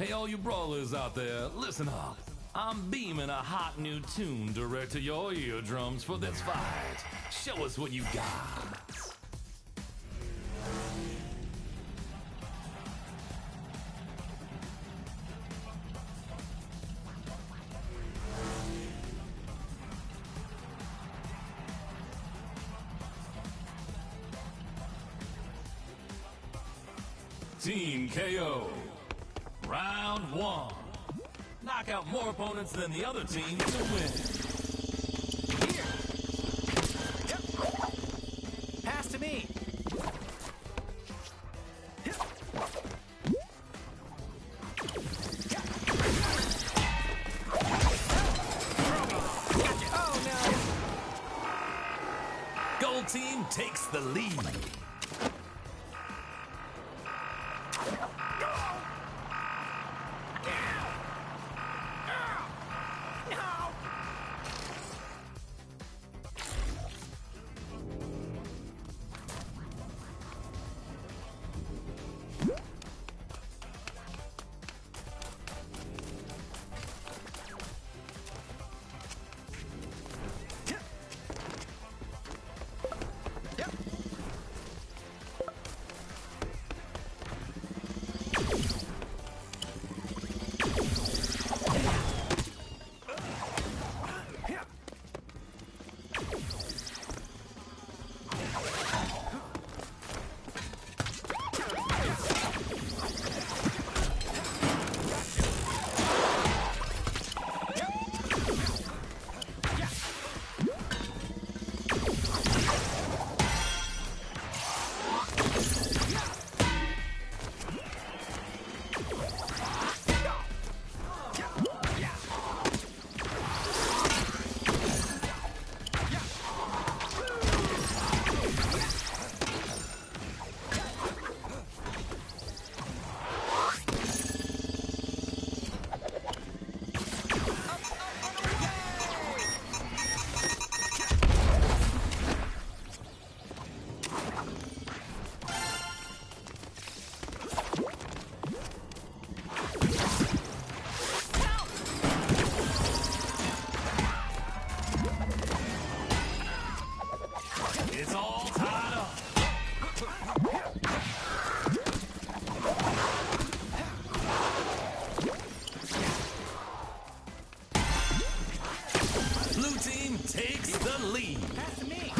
Hey, all you brawlers out there, listen up. I'm beaming a hot new tune direct to your eardrums for this fight. Show us what you got. Team KO. Round 1. Knock out more opponents than the other team to win. Here. Yep. Pass to me. Oh no. Gold team takes the lead. It's all tied up. Blue team takes the lead. Pass to me.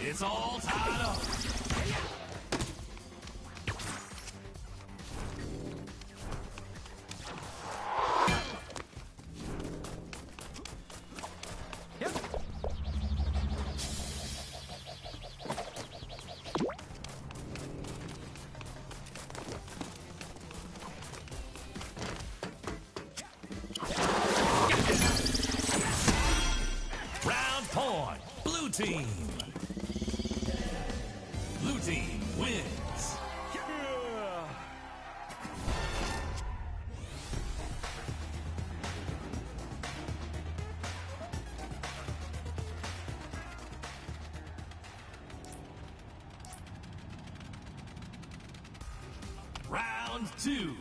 It's all tied up. Yep. Round point. Blue team. Blue team wins. Round 2.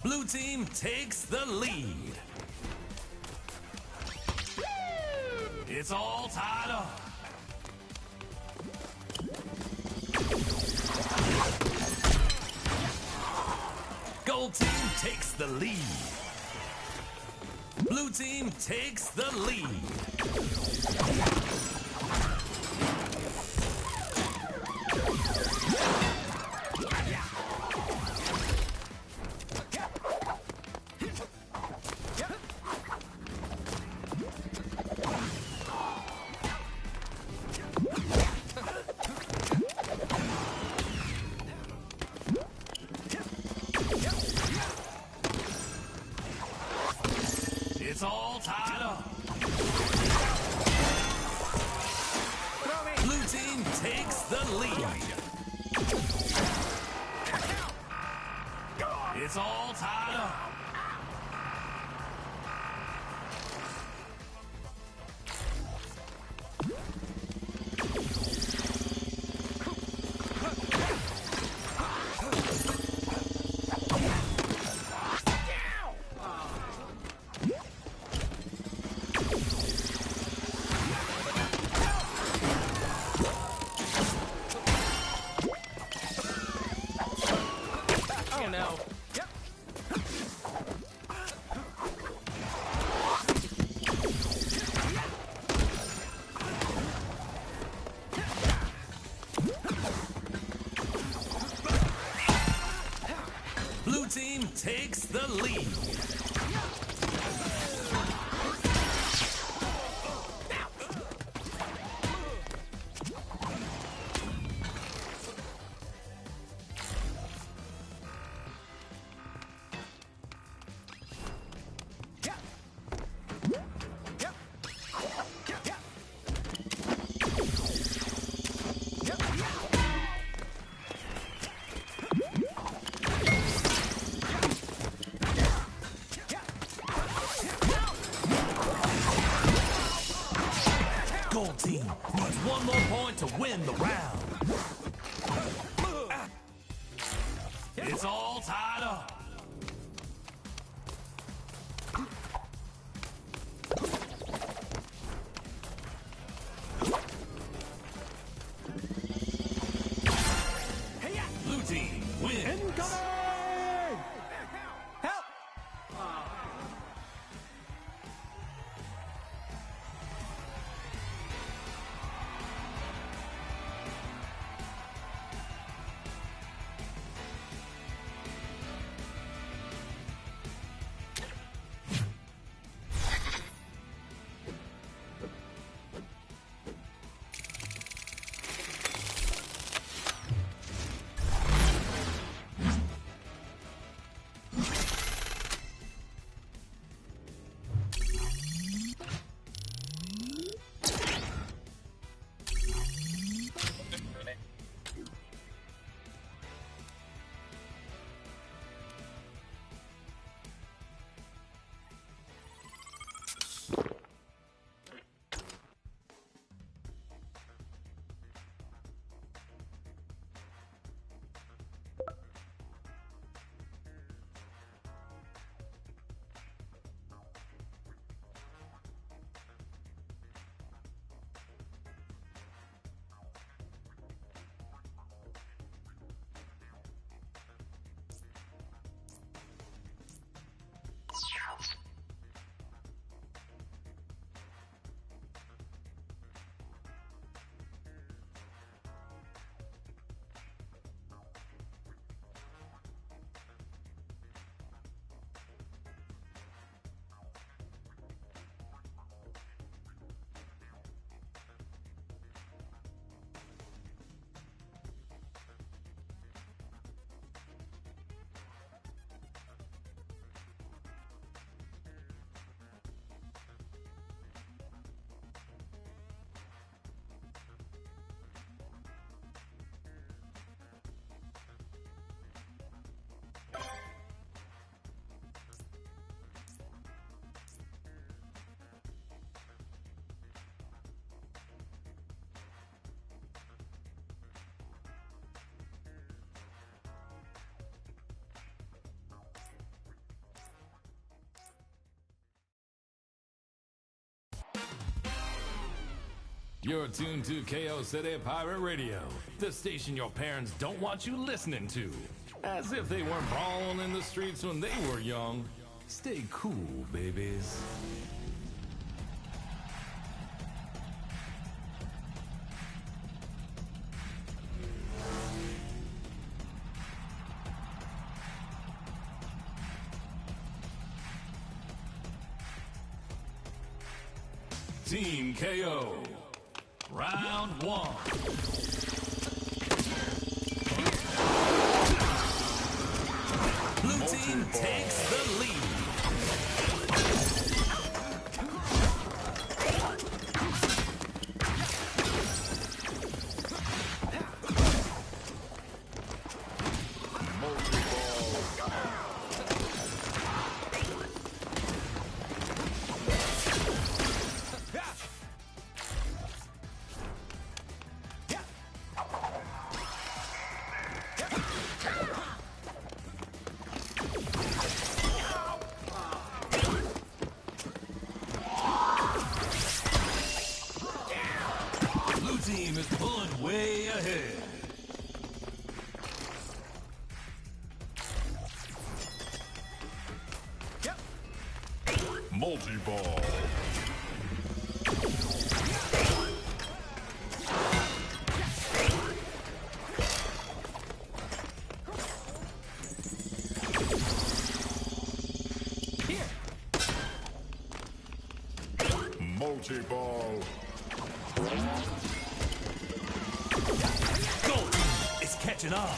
Blue team takes the lead. It's all tied up. Gold team takes the lead. Blue team takes the lead. It's all tied up. Throw me. Blue team takes the lead. It's all tied up. Oh no. Yep. Blue team takes the lead. Yep. Yep. Yep. Yep. Gold team needs one more point to win the round. It's all tied up. Blue team wins. Help! You're tuned to KO City Pirate Radio, the station your parents don't want you listening to. As if they weren't brawling in the streets when they were young. Stay cool, babies. Team KO. Round one. Blue team takes the lead. Multi-ball. Here. Multi-ball. Gold team is catching on.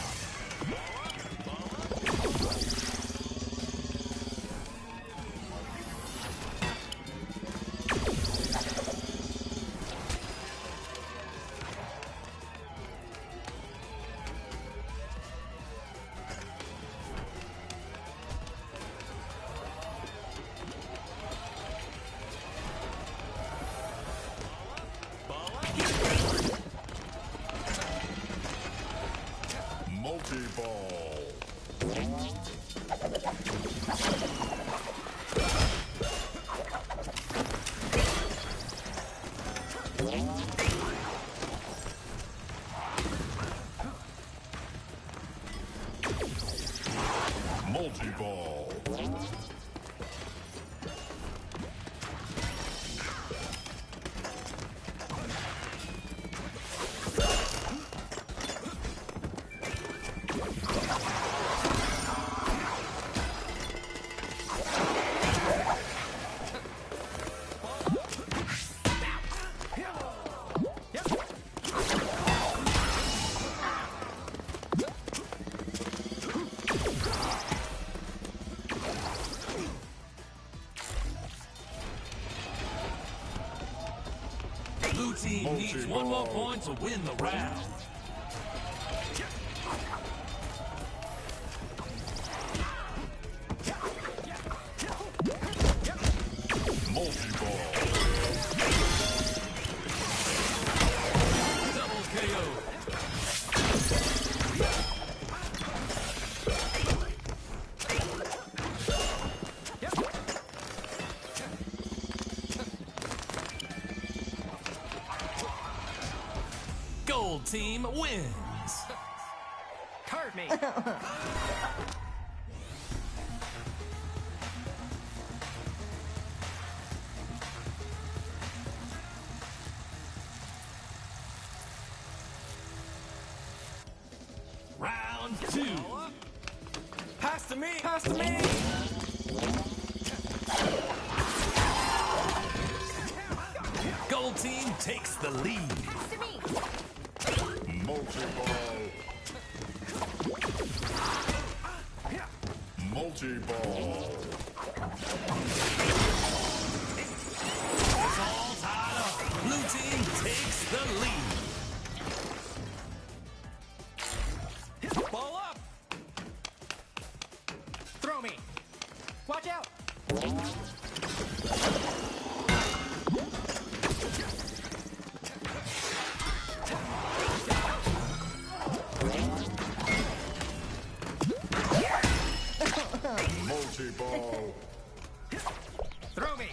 Multi-ball. Multi-ball. Blue team needs one more point to win the round. Multi-ball. Double KO. Gold team wins. Card me. Round two. Pass to me. Pass to me. Gold team takes the lead. Pass to me. Multi-ball. Multi-ball. It's all tied up. Blue team takes the lead. Ball up. Throw me. Watch out. Multi-ball. Throw me.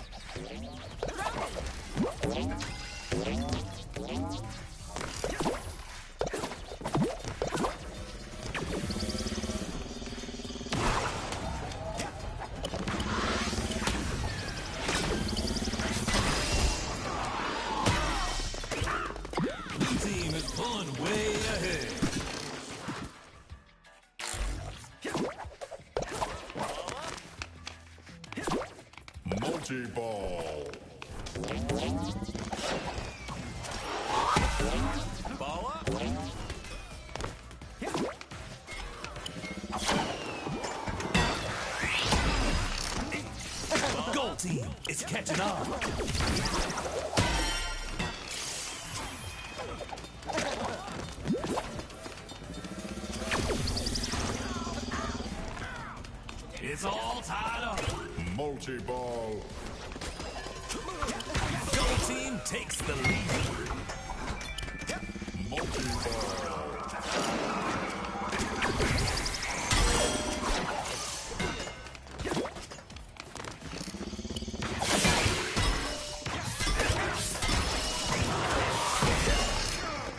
Blue team is pulling way ahead. Multi-ball. Ball up. Gold team is catching on. It's all tied up. Multi-ball. Gold team takes the lead. Multi-ball.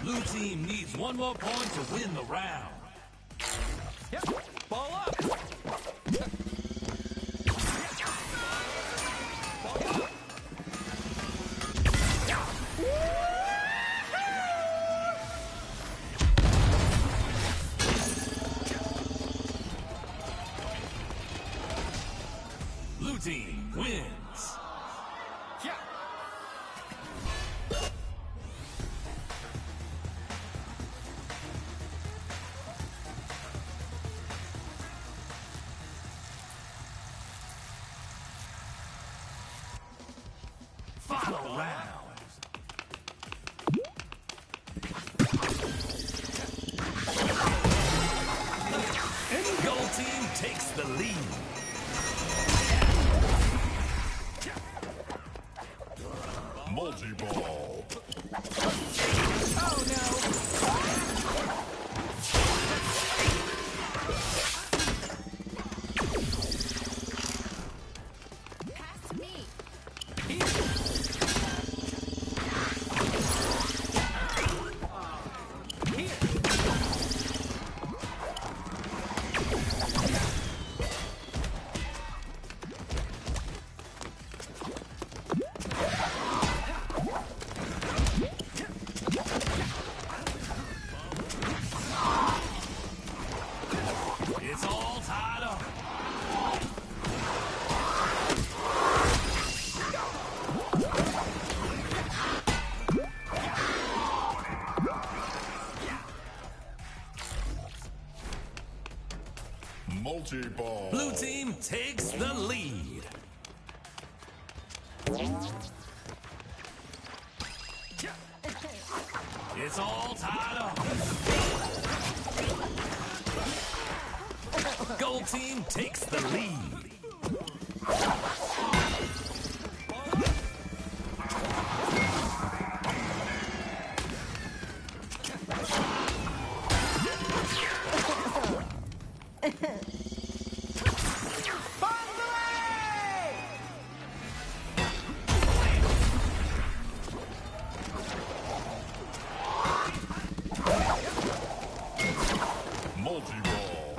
Blue team needs one more point to win the round. Yep. Ball up. Final round. Gold team takes the lead. Multi-ball. Oh no! Pass me. It's all tied up. Multi-ball. Blue team takes the lead. It's all tied up. Gold team takes the lead. Multi-ball.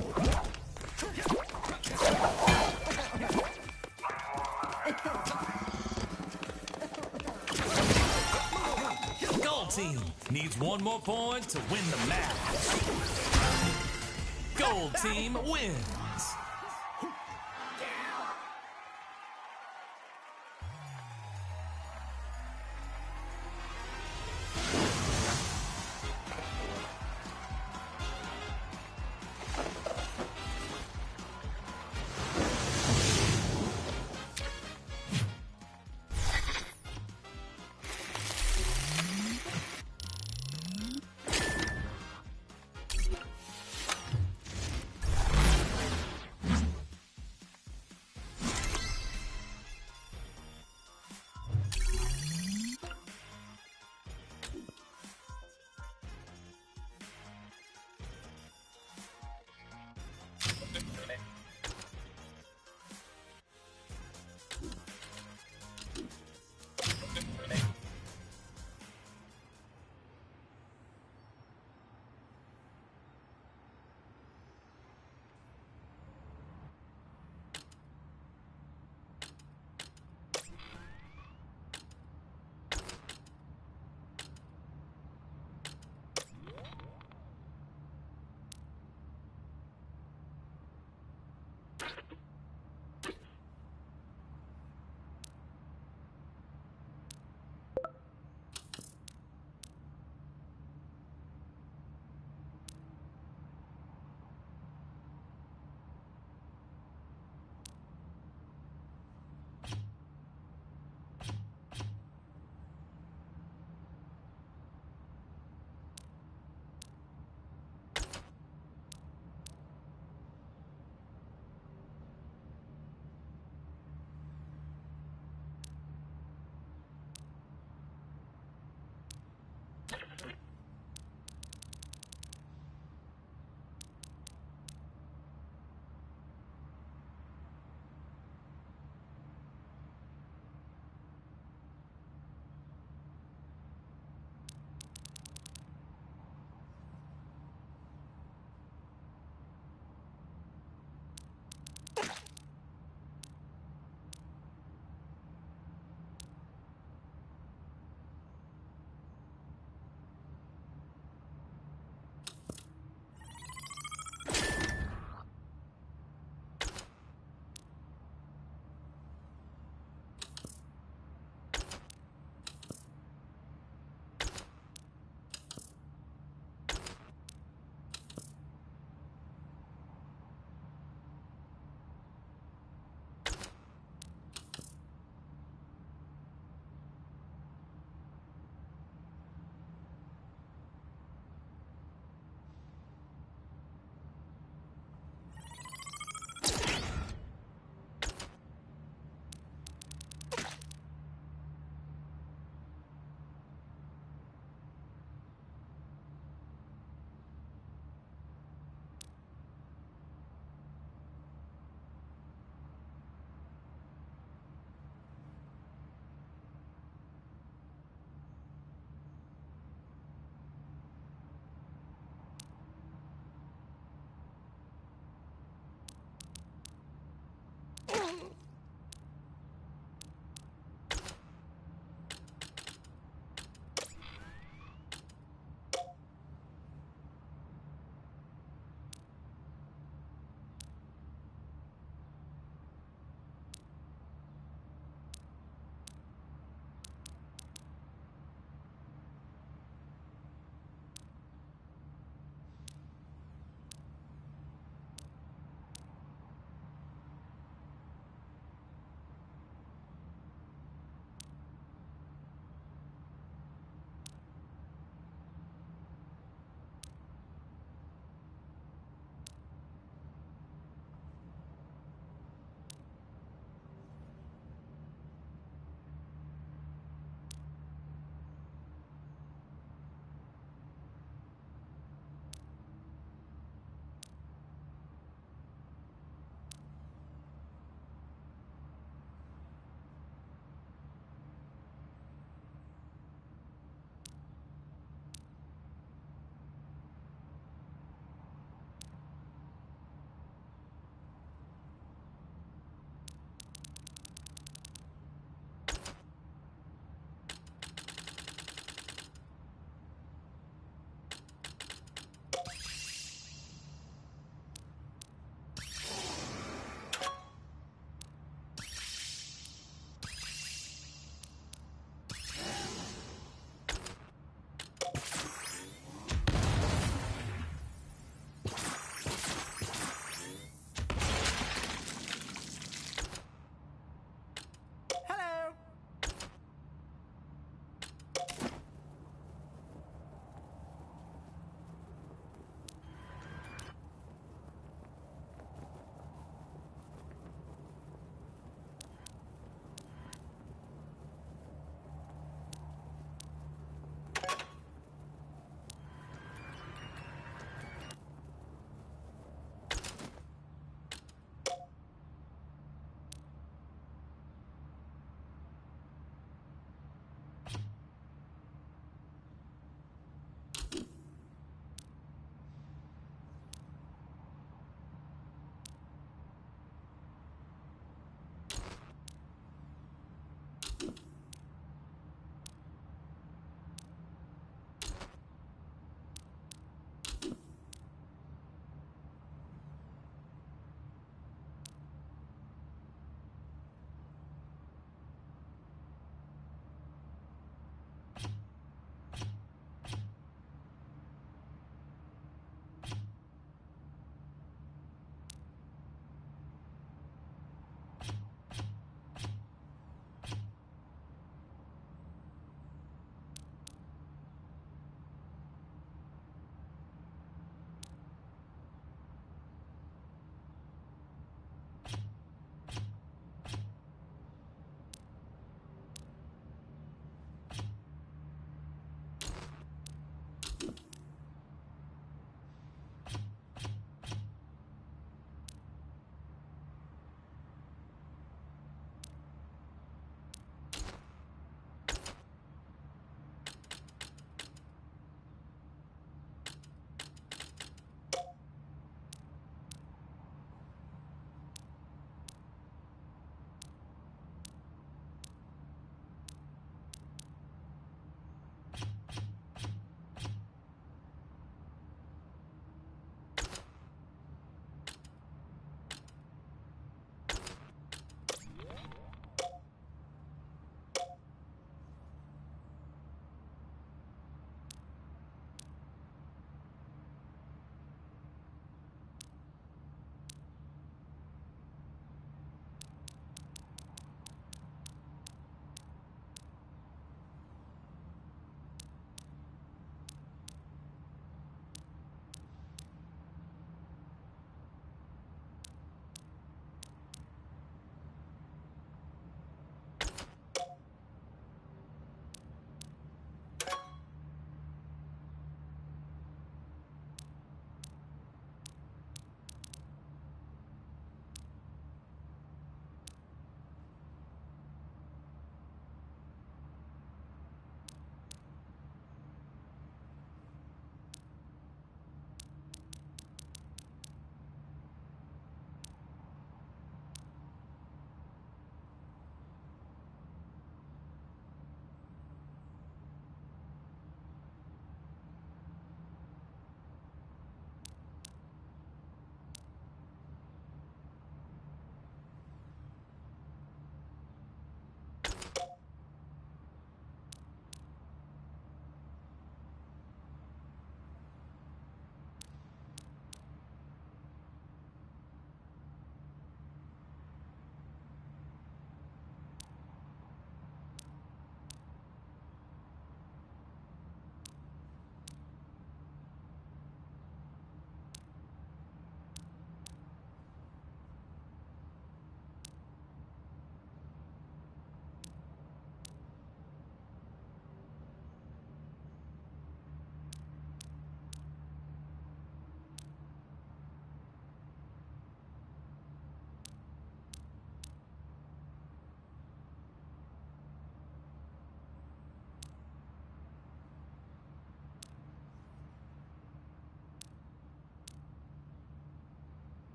Gold team needs one more point to win the match. Gold team wins.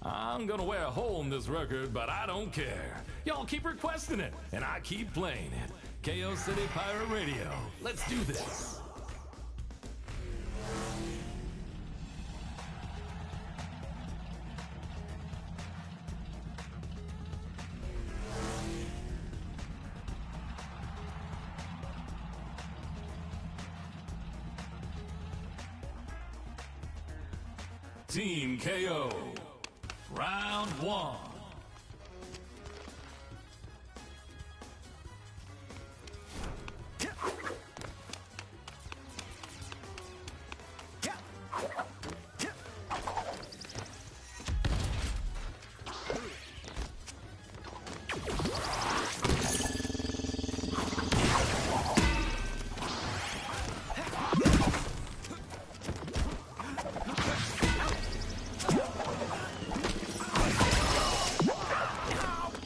I'm gonna wear a hole in this record, but I don't care. Y'all keep requesting it, and I keep playing it. KO City Pirate Radio. Let's do this. Team KO. Round 1.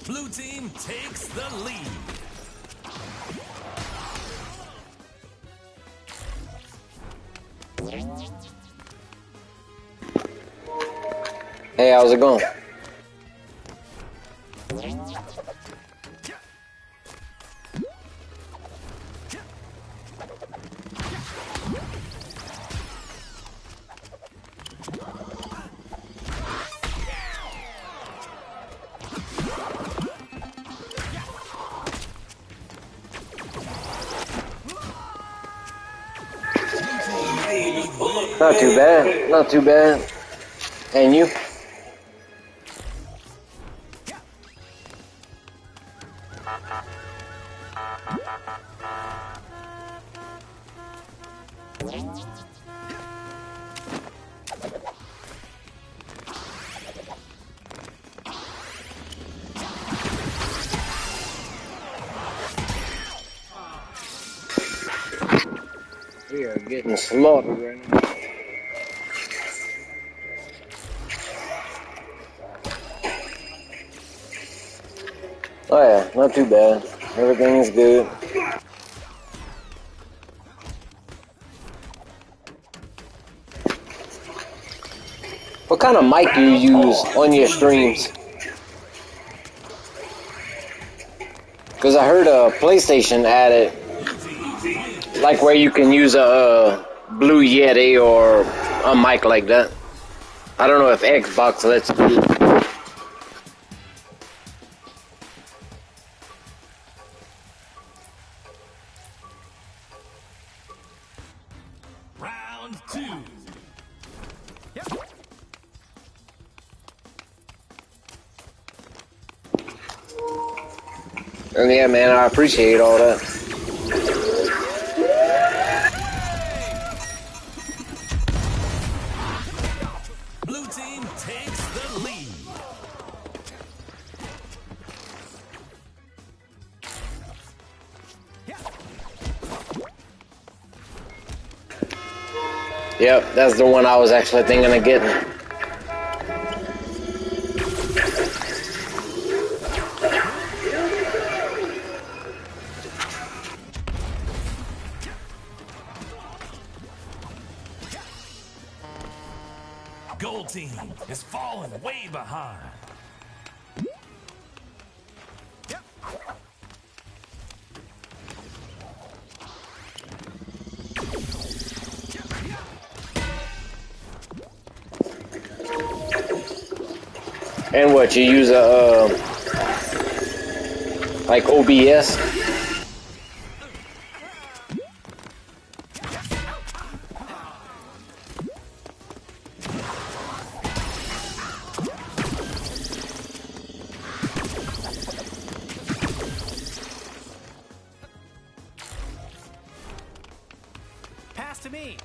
Blue team takes the lead. Hey, how's it going? Not too bad, not too bad. And you? We are getting slaughtered right now. Oh yeah, not too bad. Everything is good. What kind of mic do you use on your streams? Because I heard a PlayStation added, like where you can use a Blue Yeti or a mic like that. I don't know if Xbox lets you. Round 2. And yeah, man, I appreciate all that. Blue team takes the lead. Yep, that's the one I was actually thinking of getting. Gold team is falling way behind. And what, you use a, like OBS? Pass to me.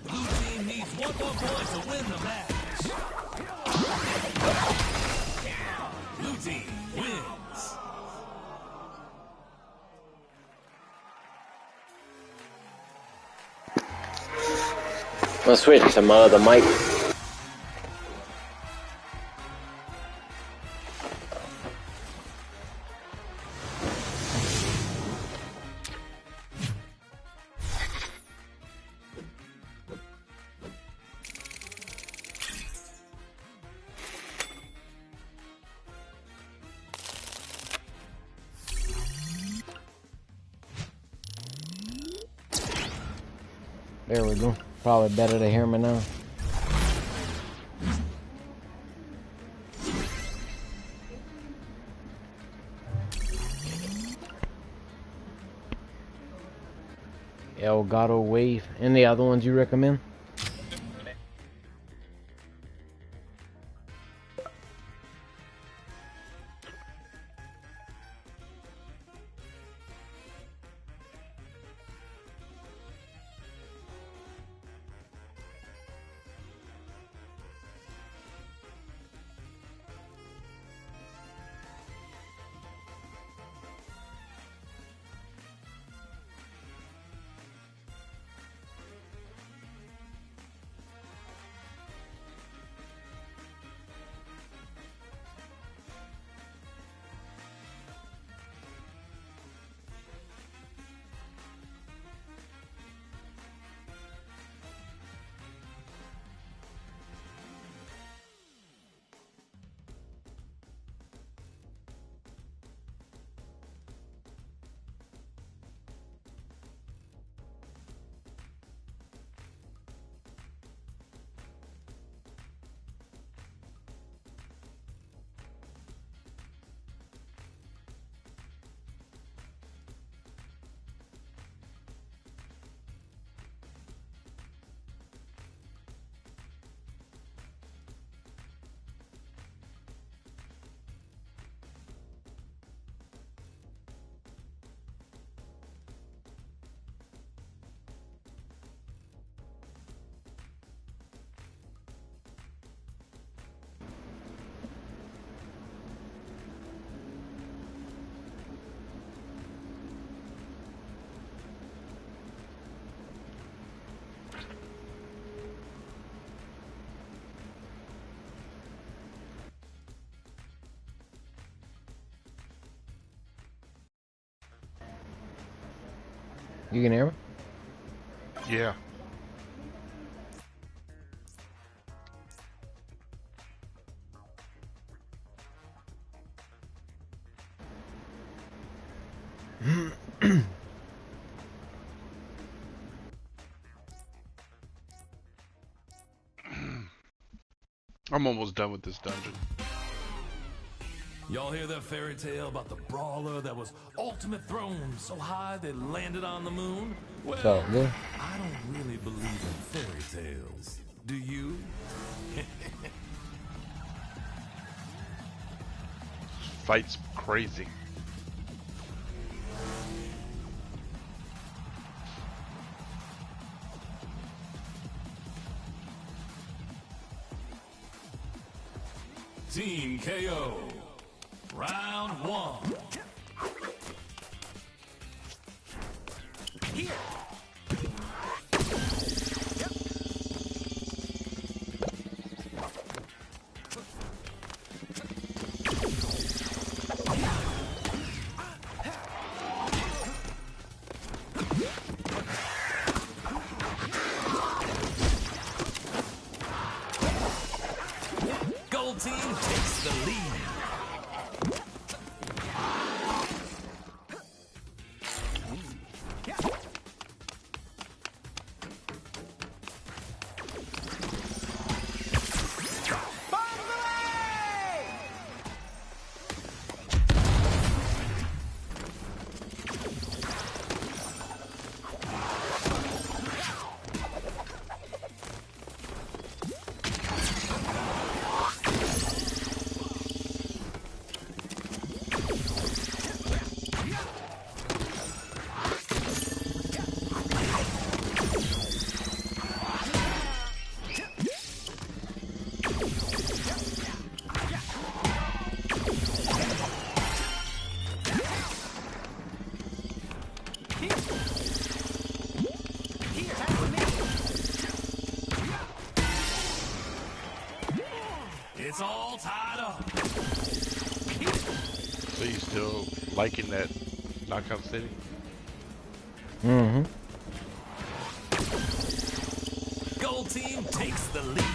Blue team needs one more point to win the match. Blue team wins. gonna switch to my other mic. There we go. Probably better to hear me now. Elgato Wave. Any other ones you recommend? You can hear me? Yeah. I'm almost done with this dungeon. Y'all hear that fairy tale about the brawler that was ultimate throne so high they landed on the moon? Well, yeah. I don't really believe in fairy tales. Do you? Fight's crazy. Team KO. Round one. Here. Gold team takes the lead. It's all tied up. So you still liking that Knockout City? Mm-hmm. Gold team takes the lead.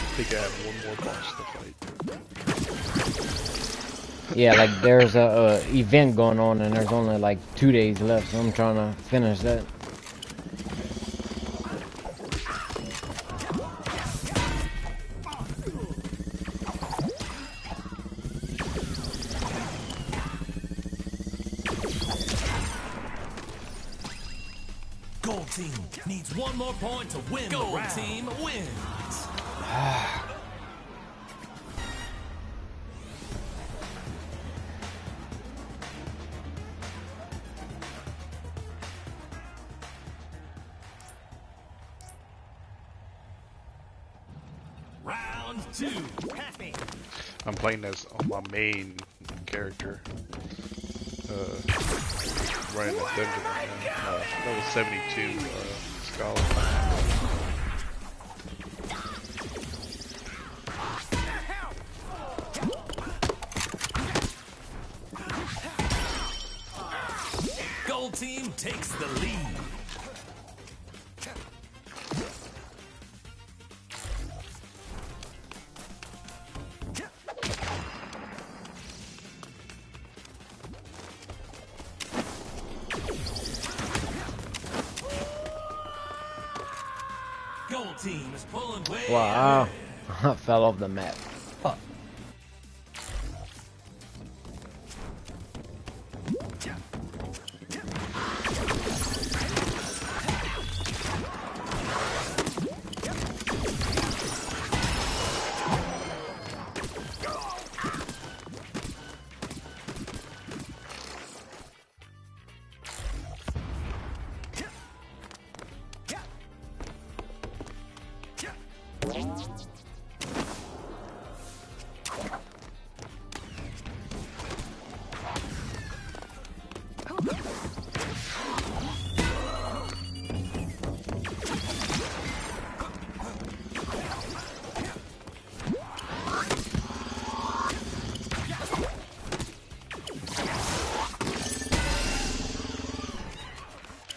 I think I have one more boss to fight. Yeah, like there's a event going on and there's only like 2 days left, so I'm trying to finish that. Gold team needs one more point to win. Gold team wins. Round 2. Pass me. I'm playing as on my main character. Running the dungeon right now. Level 72 Scholar. Gold team takes the lead. Gold team is pulling way Wow, ahead. I fell off the map. Fuck.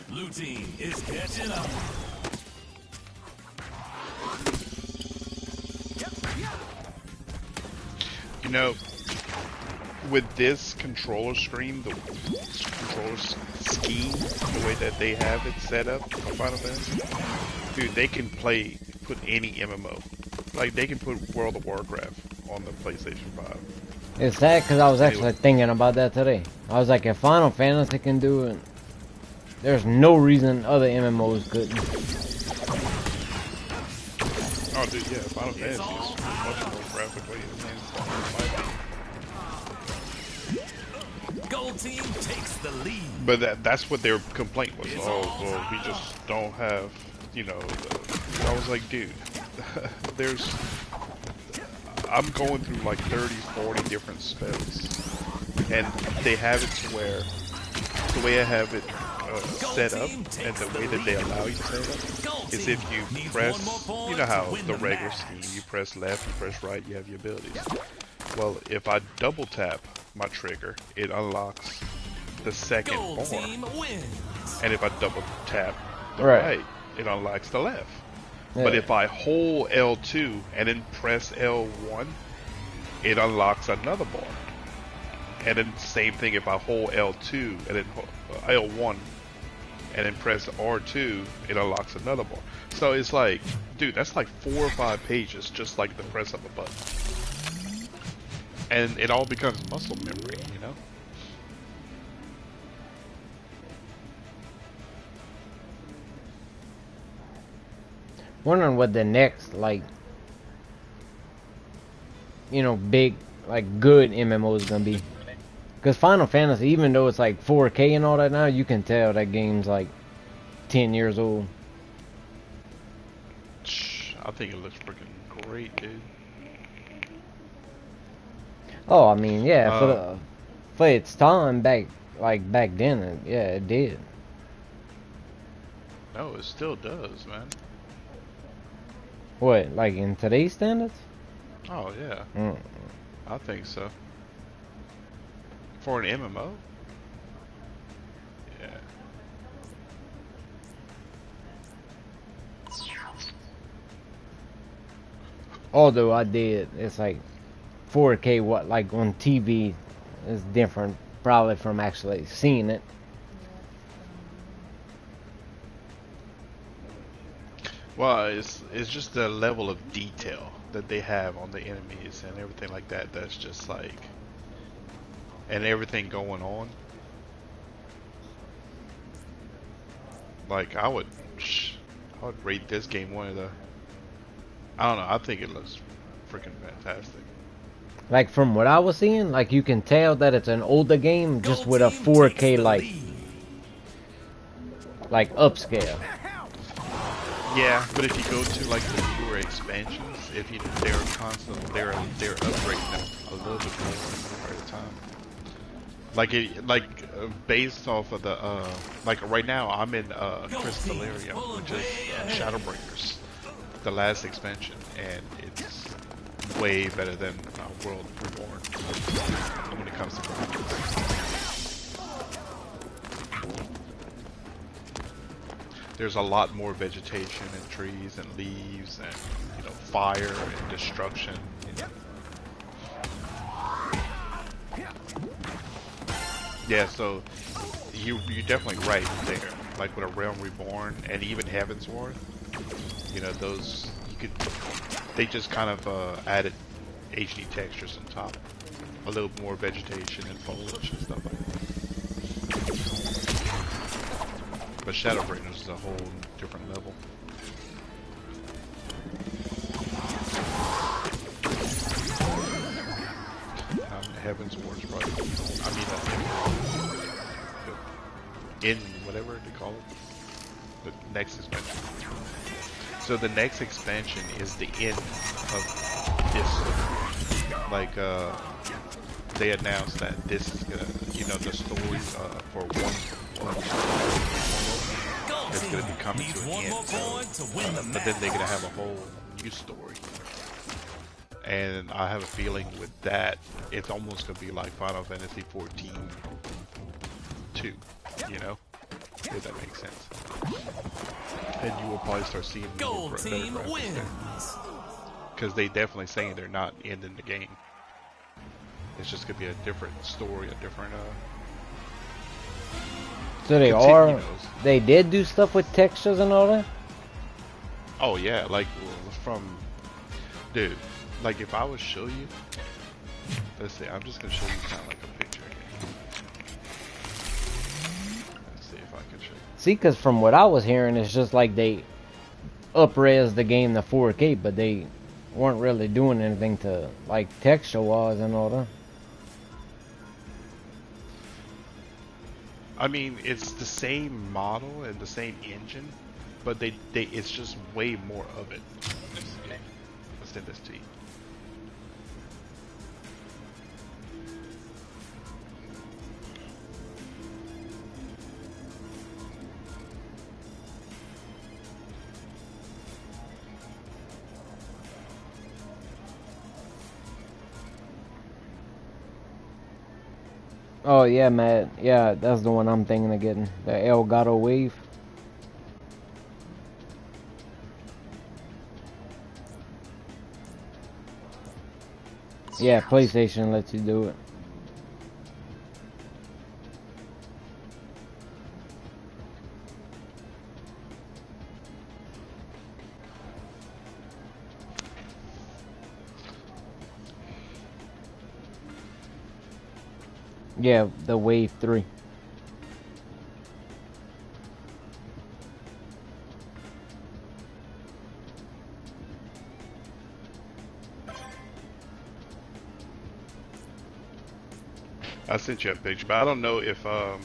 Blue team is catching up. You know, with this controller stream, the controller scheme, the way that they have it set up for Final Fantasy, dude, they can put any MMO. Like, they can put World of Warcraft on the PlayStation 5. It's sad because I was actually thinking about that today. I was like, if Final Fantasy can do it, there's no reason other MMOs couldn't. Oh, dude, yeah, Final Fantasy is much more graphically enhanced. Gold team takes the lead. But that's what their complaint was. Oh, well, we just don't have, you know. I was like, dude, I'm going through like 30, 40 different spells, and they have it to where the way I have it set up and the way that they allow you to set it up is if you press, you know how the regular scheme, you press left, you press right, you have your abilities. Well, if I double tap my trigger, it unlocks the second bar. And if I double tap the right, it unlocks the left. Yeah. But if I hold L2 and then press L1, it unlocks another bar. And then same thing if I hold L2 and then L1 and then press R2, it unlocks another bar. So it's like, dude, that's like 4 or 5 pages just like the press of a button. And it all becomes muscle memory, you know? Wondering what the next, like, you know, big, like, good MMO is gonna be. Because Final Fantasy, even though it's like 4K and all that now, you can tell that game's like 10 years old. I think it looks freaking great, dude. Oh, I mean, yeah, for its time back then, yeah, it did. No, it still does, man. What, like in today's standards? Oh yeah, I think so. For an MMO? Yeah. Although I did, it's like 4K, what, like on TV is different probably from actually seeing it. Well, it's just the level of detail that they have on the enemies and everything like that. That's just like, and everything going on. Like I would rate this game one of the. I don't know. I think it looks freaking fantastic. Like from what I was seeing, like you can tell that it's an older game just with a 4K like upscale. Yeah, but if you go to like the newer expansions, they're upgrading them a little bit more at a time. Based off of the like right now I'm in Crystalleria, which is Shadowbringers, the last expansion, and it's way better than World Reborn when it comes to graphics. There's a lot more vegetation and trees and leaves and, you know, fire and destruction. You know. Yeah, so you're definitely right there. Like with A Realm Reborn and even Heavensward, you know, those they just kind of added HD textures on top, a little more vegetation and foliage and stuff like that. But Shadowbringers is a whole different level. Heavensward's probably, in whatever they call it, the next expansion. So the next expansion is the end of this. Like, they announced that this is gonna, you know, the story for one is gonna be coming to an end. So, but then they're gonna have a whole new story. And I have a feeling with that, it's almost gonna be like Final Fantasy 14 2, you know? If that makes sense. And you will probably start seeing more better graphics. Because they definitely saying they're not ending the game. It's just gonna be a different story, a different So they continuos. they did do stuff with textures and all that? Oh yeah, like from, dude, like if I would show you, let's see, I'm just gonna show you kind of like a picture here. Let's see if I can show you. See, because from what I was hearing, it's just like they up-res the game to 4K, but they weren't really doing anything to, like, texture-wise and all that. I mean, it's the same model and the same engine, but it's just way more of it. Let's send this to you. Oh, yeah, Matt. Yeah, that's the one I'm thinking of getting. The Elgato Wave. Yeah, PlayStation lets you do it. Yeah, the Wave 3. I sent you a picture, but I don't know if I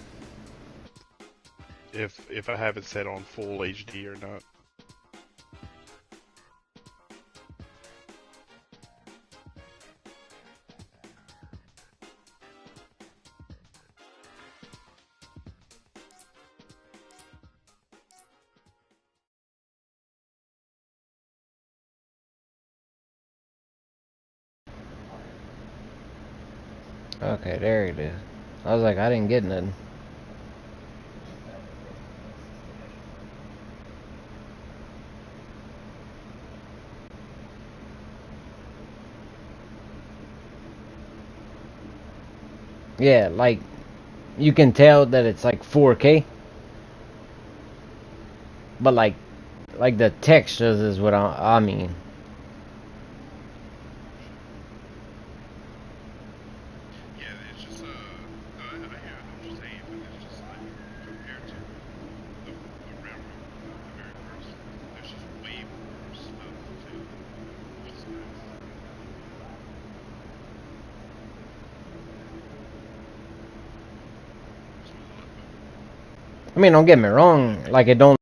have it set on full HD or not. Okay, there it is. I was like, I didn't get nothing. Yeah, like, you can tell that it's like 4K. But like the textures is what I mean. Yeah, it's just I hear what you're saying, but it's just like compared to the railroad, the very first, there's just way more stuff to what's next. I mean, don't get me wrong, like it don't.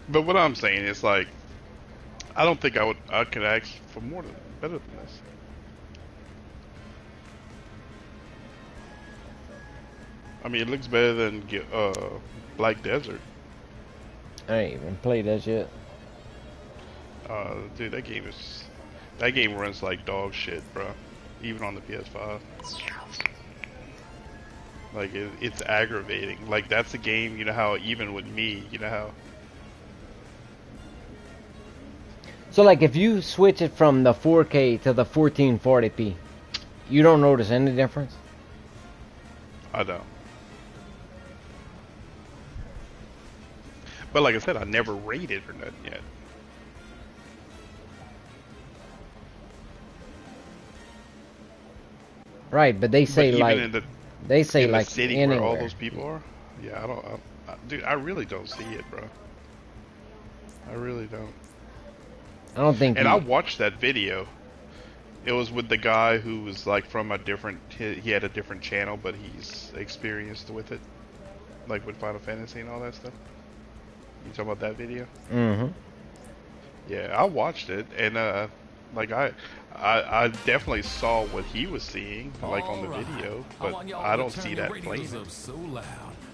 But what I'm saying is like, I don't think I could ask for better than this. I mean, it looks better than Black Desert. I ain't even played that yet. Dude, that game runs like dog shit, bro. Even on the PS5. Like it's aggravating. Like that's a game, you know how even with me, you know how. So like if you switch it from the 4K to the 1440p, you don't notice any difference? I don't. But like I said, I never rated or nothing yet. Right, but they say like they say in like the city anywhere. where all those people are. Yeah, dude, I really don't see it, bro. I really don't. I don't think. And I watched that video. It was with the guy who was like from a different. He had a different channel, but he's experienced with it, like with Final Fantasy and all that stuff. You talking about that video? Mm-hmm. Yeah, I watched it, and like I definitely saw what he was seeing, like on the video, but I don't see that playing. So loud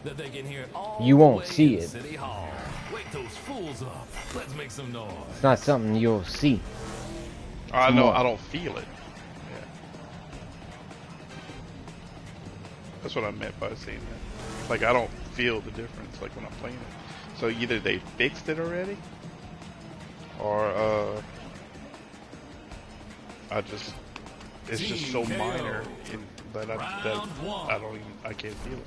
that they can hear it all You won't the way see in it. City Hall. Wake those fools up. Let's make some noise. It's not something you'll see. I know, more. I don't feel it. Yeah. That's what I meant by saying that. Like I don't feel the difference, like when I'm playing it. So either they fixed it already, or it's just so minor that I can't feel it.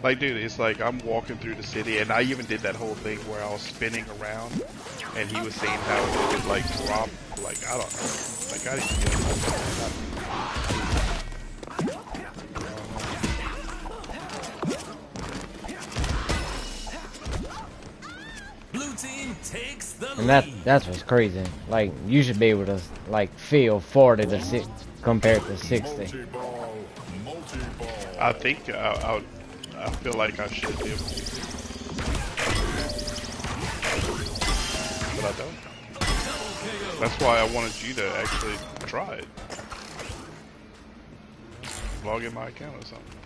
Like, dude, it's like I'm walking through the city, and I even did that whole thing where I was spinning around, and he was saying how it would like drop. Like I don't know. Like I didn't feel it. Blue team takes the And lead. that's what's crazy. Like you should be able to like feel 40 to 6 compared to 60. Multi-ball. Multi-ball. I think I feel like I should be able to. But I don't. That's why I wanted you to actually try it. Log in my account or something.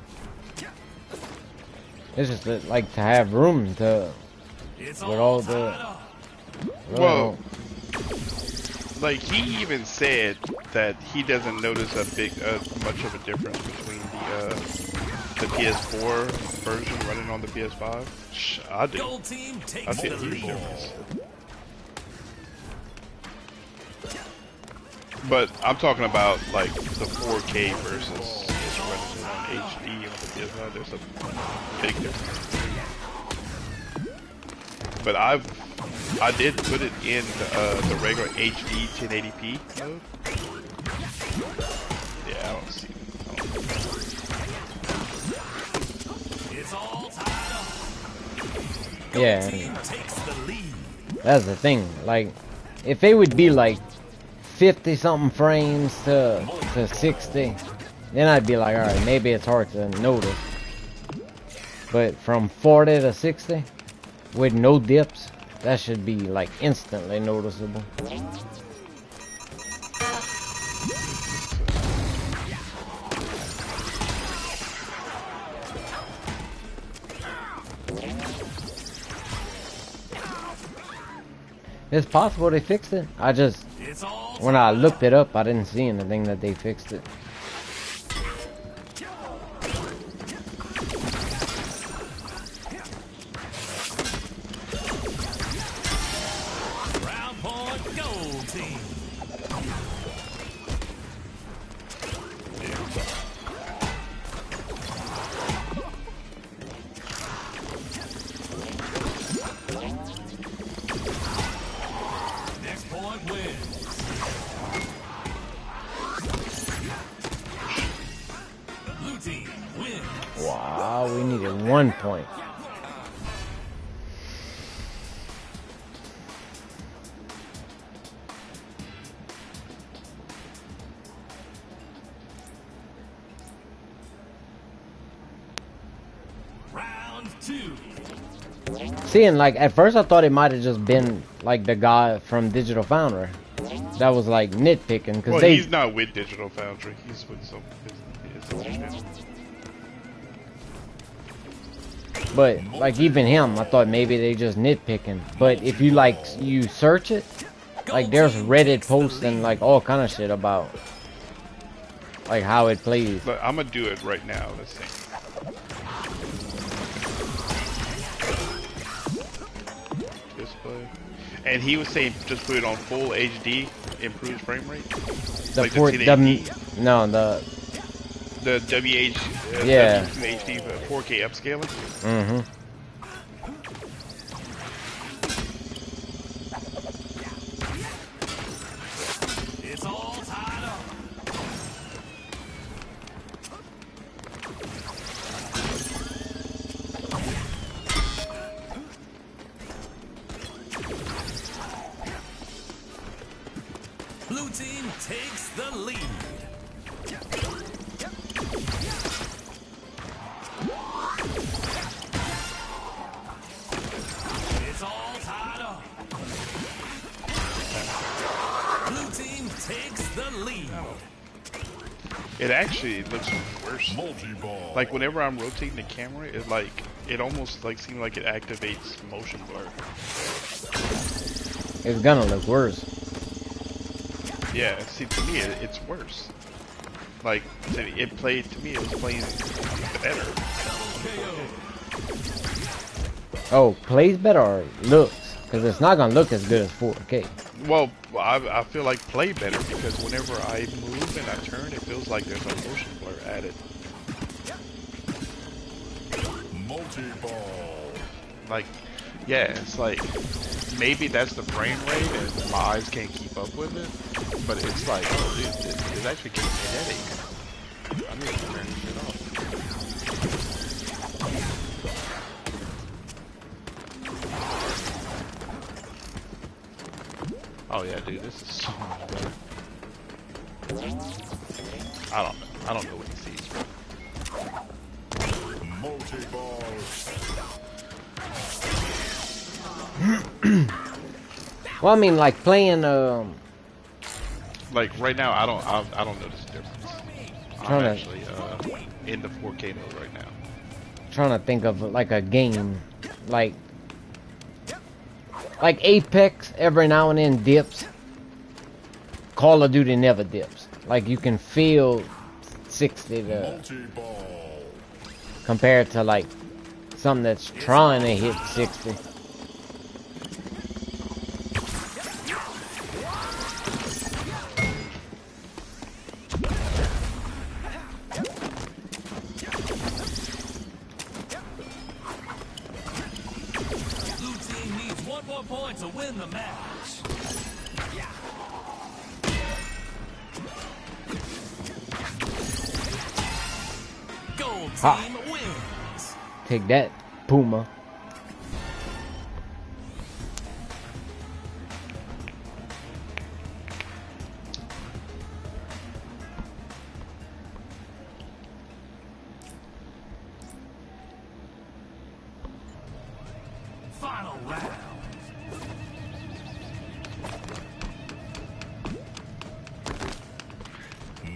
It's just that, like to have room to with all the. Well, like he even said that he doesn't notice much of a difference between the PS4 version running on the PS5. I do. Gold team I takes see the a huge lead. difference. But I'm talking about like the 4K versus just running it on HD on the PS5. There's a big difference. But I did put it in the regular HD 1080p mode. Yeah, I don't see it. Yeah, that's the thing. Like, if it would be like 50 something frames to 60, then I'd be like, alright, maybe it's hard to notice. But from 40 to 60 with no dips, that should be like instantly noticeable. It's possible they fixed it. I just, when I looked it up, I didn't see anything that they fixed it. Round point, gold team. Next point wins. Blue team wins. Wow, we needed 1 point. Round 2. Seeing, like, at first I thought it might have just been, like, the guy from Digital Foundry that was, like, nitpicking, because Well, they... he's not with Digital Foundry. He's with some. His own channel. But, like, even him, I thought maybe they just nitpicking. But if you, like, you search it, like, there's Reddit posts and, like, all kind of shit about, like, how it plays. But I'm gonna do it right now. Let's see. Display. And he was saying just put it on full HD, improves frame rate. The Like the port, 1080p? no, The WH, Yeah. W2HD 4K upscaling. mm-hmm. It's all tied up. Blue team takes the lead. It's all tied up. Blue team takes the lead. It actually looks worse. Multi-ball. Like whenever I'm rotating the camera, it almost like seems like it activates motion blur. It's gonna look worse. Yeah, see to me it's worse. Like it played to me, it was playing better. Oh, plays better or looks? Because it's not gonna look as good as 4K. Well, I feel like play better because whenever I move and I turn, it feels like there's a motion blur added. Multi-ball. Like, yeah, it's like maybe that's the frame rate and my eyes can't keep up with it, but it's like, oh, dude, it's actually giving me a headache. I need to turn this shit off. Oh yeah, dude, this is so much better. I don't know what he sees. Multi-ball. Well, I mean, like playing Like right now, I don't notice a difference. I'm Trying to- actually in the 4K mode right now. trying to think of like a game, like Apex every now and then dips. Call of Duty never dips. Like you can feel 60 to Multi-ball. compared to like something that's trying to hit 60. Blue team needs one more point to win the match. Gold Ha. team wins. Take that, Puma. Final round.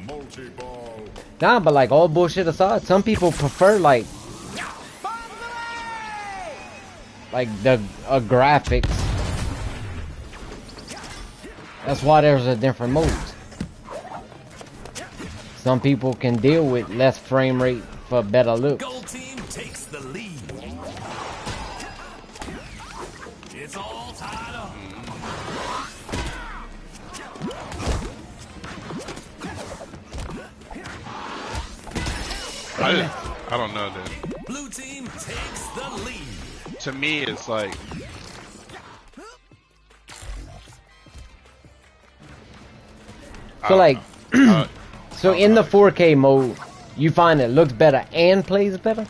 Multi-ball. Nah, but like all bullshit aside, some people prefer like the graphics. That's why there's a different modes. Some people can deal with less frame rate for better looks. Gold team takes the lead. It's all tied up. I don't know, dude. Blue team takes the lead. To me, it's like So like, uh, so in the 4K mode, you find it looks better and plays better?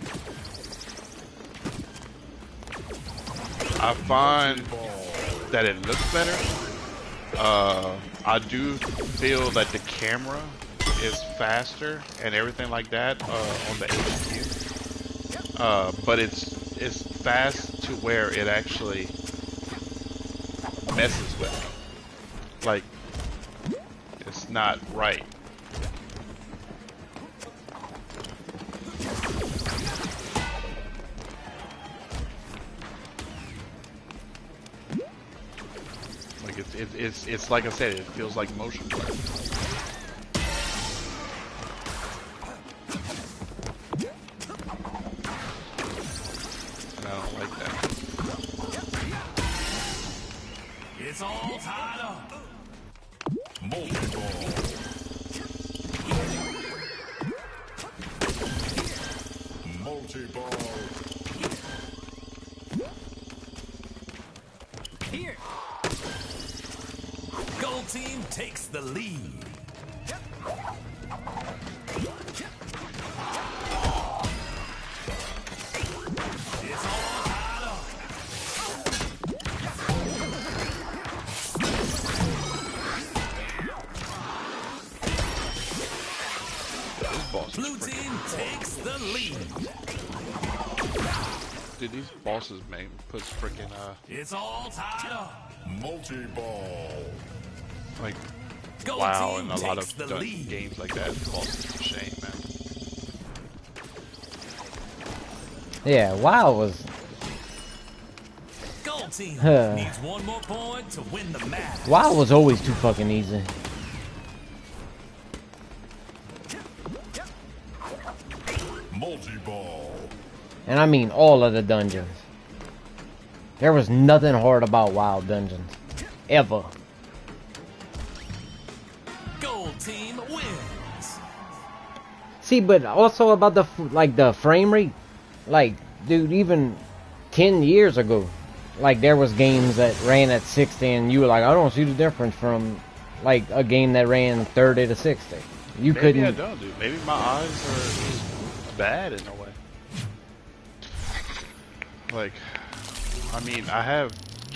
I find that it looks better. I do feel that the camera is faster and everything like that on the HQ. But it's fast to where it actually messes with me. Like, it's not right. Like it's like I said, it feels like motion blur. And I don't like that. It's all tied up. Multi-ball. Multi-ball. Here. Gold team takes the lead. It's all tied up. This boss is Blue freaking team takes the lead. Dude, these bosses, man, puts freaking It's all tied up. Multi-ball. like Gold WoW team and a lot takes of the done lead. games like that. Bosses is a shame, man. Yeah, WoW was. Gold team Huh. needs one more point to win the match. WoW was always too fucking easy. Multi-ball. And I mean all of the dungeons. There was nothing hard about WoW dungeons. Ever. Gold team wins. See, but also about the frame rate. Like, dude, even 10 years ago, like there was games that ran at 60 and you were like, I don't see the difference from like a game that ran 30 to 60. You Maybe couldn't. I don't, dude. Maybe my eyes are just bad in a way. Like, I mean, I have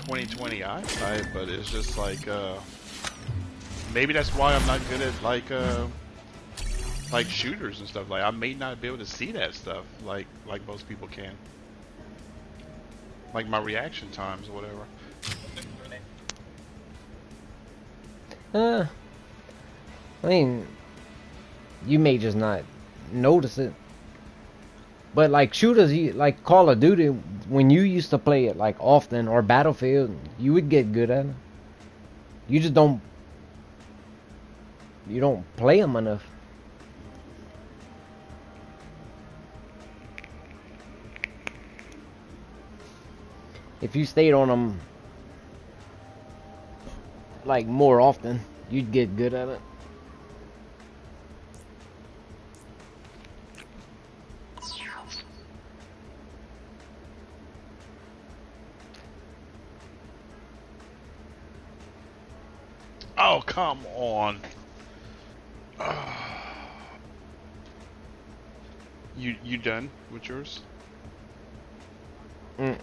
20/20 eyesight, but it's just like, maybe that's why I'm not good at like shooters and stuff. Like, I may not be able to see that stuff like most people can. Like my reaction times or whatever. I mean, you may just not notice it. But like shooters, like Call of Duty, when you used to play it like often, or Battlefield, you would get good at it. You just don't. You don't play them enough. If you stayed on them like more often, you'd get good at it. Oh, come on. You done with yours? No?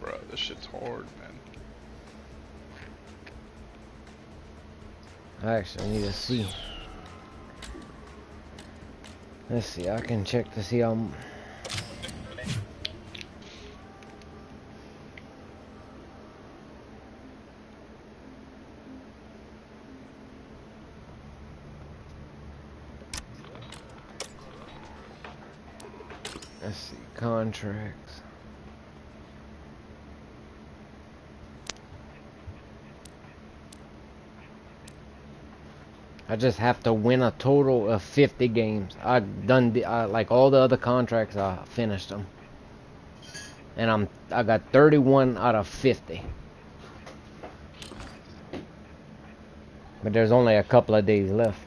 Bro, this shit's hard, man. I actually need to see. Let's see, I can check to see how Let's see, contracts. I just have to win a total of 50 games. I've done like all the other contracts. I finished them, and I got 31 out of 50. But there's only a couple of days left.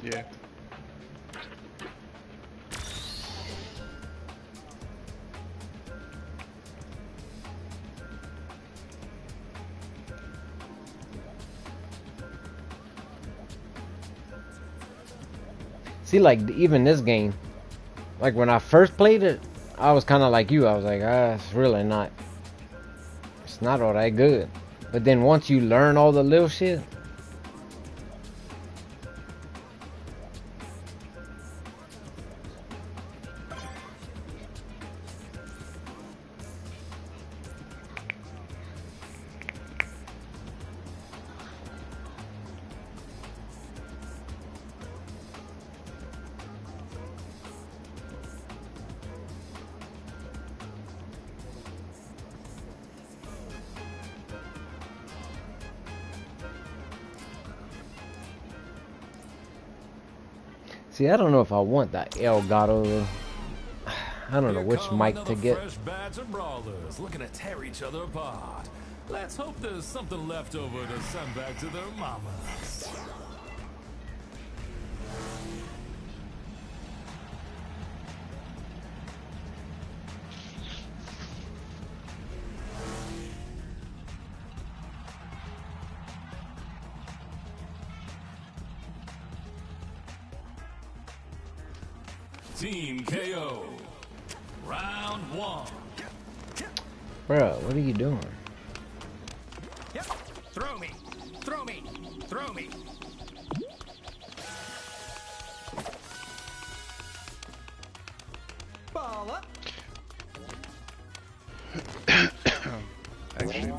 Yeah. See, like, even this game, like, when I first played it, I was kind of like you. I was like, it's really not. It's not all that good. But then once you learn all the little shit, see, I don't know if I want that Elgato though. I don't know which mic to get. Fresh batch of brawlers looking to tear each other apart. Let's hope there's something left over to send back to their mamas. Team KO. Round 1. Bro, what are you doing? Yep. Throw me. Throw me. Throw me. Ball up. Actually.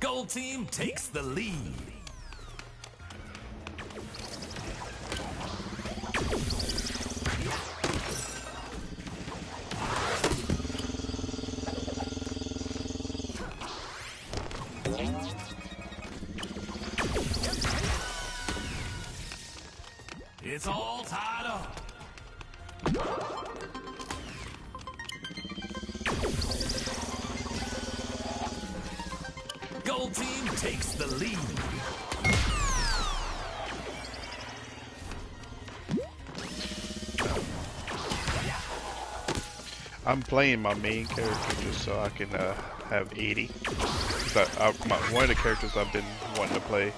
Gold team takes the lead. It's all tied up. Gold team takes the lead. I'm playing my main character just so I can have 80. One of the characters I've been wanting to play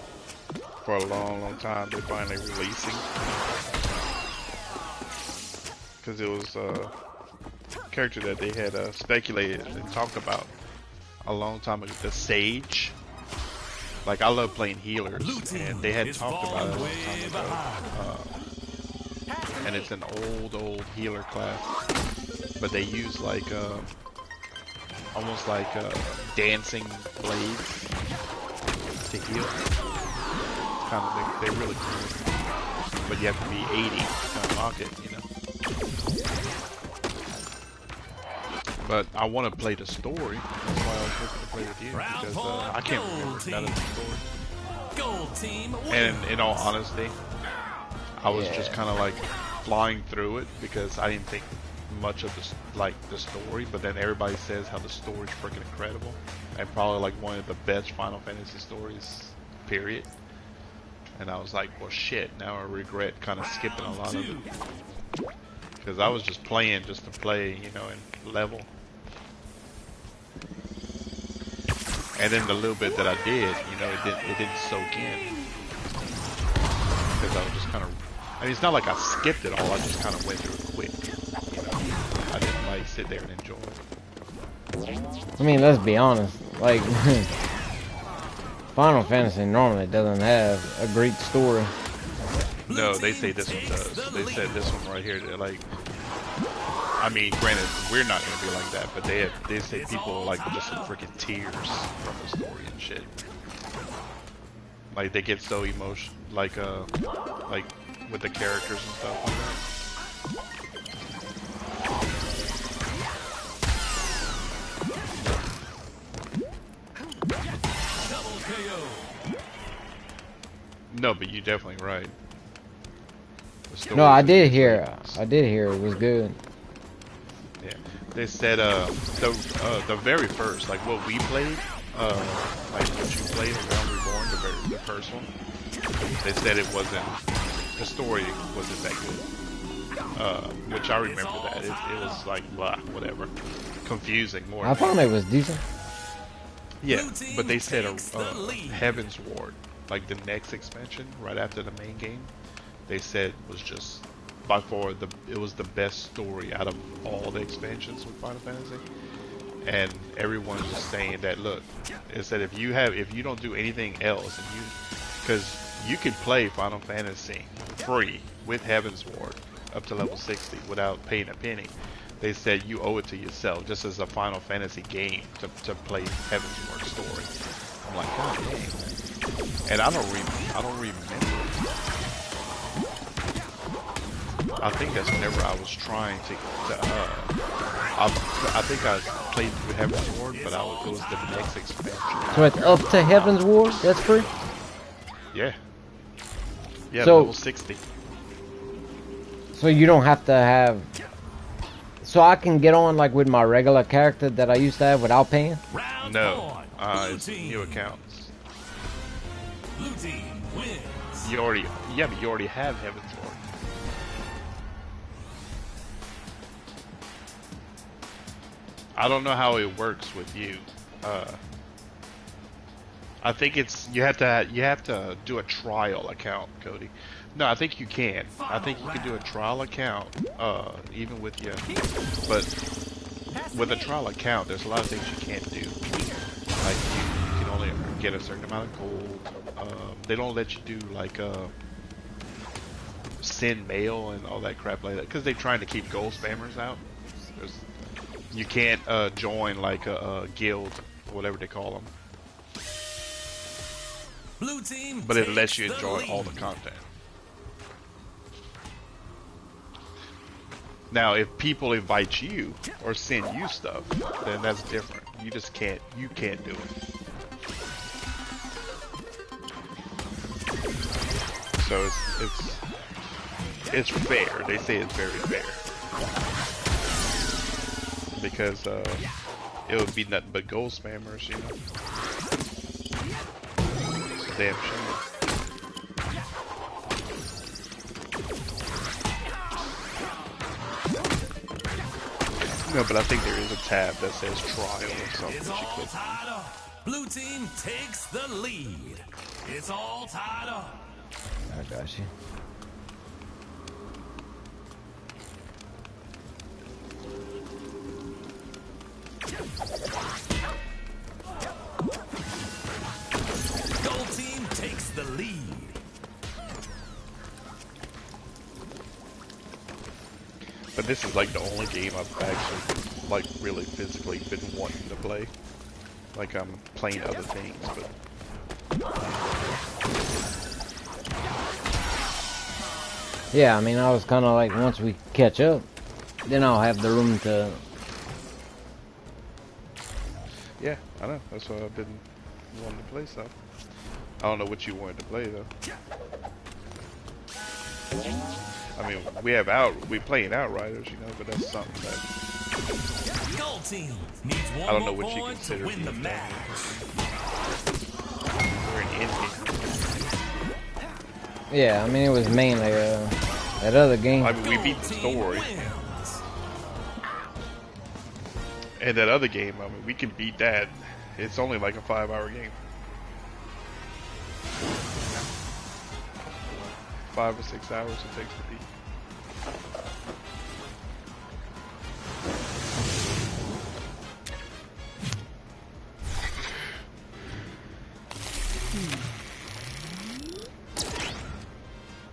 for a long time, they're finally releasing. Because it was a character that they had speculated and talked about a long time ago, the Sage. Like, I love playing healers, and they had talked about it a long time ago. And it's an old healer class. But they use like almost like dancing blades to heal. Kind of, they're really cool. But you have to be 80 to unlock it, you know. But I want to play the story. That's why I was looking to play with you, because I can't remember none of the story. Gold team wins. And in all honesty, I was just kind of like flying through it because I didn't think much of the story, but then everybody says how the story's freaking incredible and probably like one of the best Final Fantasy stories, period. And I was like, well shit, now I regret kind of skipping a lot of it because I was just playing just to play, you know, and level. And then the little bit that I did, you know, it didn't soak in because I was just kind of, I mean, it's not like I skipped it all, I just kind of went through it quick. I didn't like sit there and enjoy it. I mean, let's be honest. Like, Final Fantasy normally doesn't have a great story. No, they say this one does. They said this one right here. They're like, I mean, granted, we're not gonna be like that, but they say people like just some freaking tears from the story and shit. Like they get so emotional, like with the characters and stuff like that. No, but you're definitely right. No, I did hear it was good. Yeah, they said the very first, like what we played, like what you played, Realm Reborn, the first one. They said it wasn't, the story wasn't that good. Which I remember that it was like blah, whatever, confusing more. I thought it was decent. Yeah, but they said Heaven's Ward, like the next expansion right after the main game, they said was just by far it was the best story out of all the expansions with Final Fantasy. And everyone's just saying that, look, it said if you don't do anything else, and because you can play Final Fantasy free with Heaven's Ward up to level 60 without paying a penny. They said you owe it to yourself, just as a Final Fantasy game, to play Heaven's Ward story. I'm like, God dang. And I don't remember. I think that's whenever I was trying to I think I played with Heaven's Ward, but it was the next expansion. So it's up to Heaven's Ward? That's free? Yeah. Yeah, so, level 60. So you don't have to have... So I can get on like with my regular character that I used to have without paying? No. It's new accounts. Blue team wins. But you already have Heaven's Ward. I don't know how it works with you. I think you have to do a trial account, Cody. No, I think you can. I think you can do a trial account, even with you. But with a trial account, there's a lot of things you can't do. Like you can only get a certain amount of gold. They don't let you do like send mail and all that crap like that because they're trying to keep gold spammers out. You can't join like a guild or whatever they call them. Blue team, but it lets you enjoy all the content. Now, if people invite you or send you stuff, then that's different. You just can't. You can't do it. So it's fair. They say it's very fair. Because it would be nothing but gold spammers, you know. It's a damn shame. No, but I think there is a tab that says trial or something. It's all tied up. Blue team takes the lead. It's all tied up. I got you. Gold team takes the lead. But this is like the only game I've actually like really physically been wanting to play. Like I'm playing other things, but yeah, I mean, I was kind of like, once we catch up, then I'll have the room to... Yeah, I know. That's why I've been wanting to play stuff. I don't know what you wanted to play, though. I mean, we playing Outriders, you know, but that's something that... Gold team needs one I don't know more what you point consider to win the these match. We're an endgame. Yeah, I mean, it was mainly that other game. I mean, we beat the story. And that other game, I mean, we can beat that. It's only like a 5-hour game. 5 or 6 hours it takes to beat.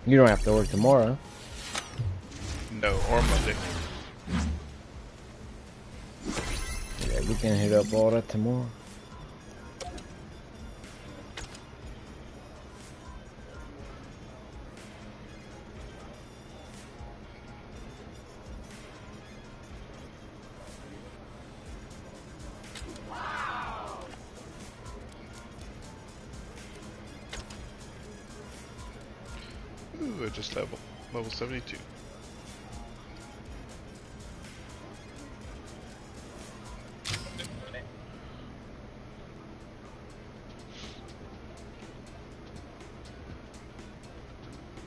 You don't have to work tomorrow. No, or Monday. Yeah, we can hit up all that tomorrow. Ooh, I just level 72.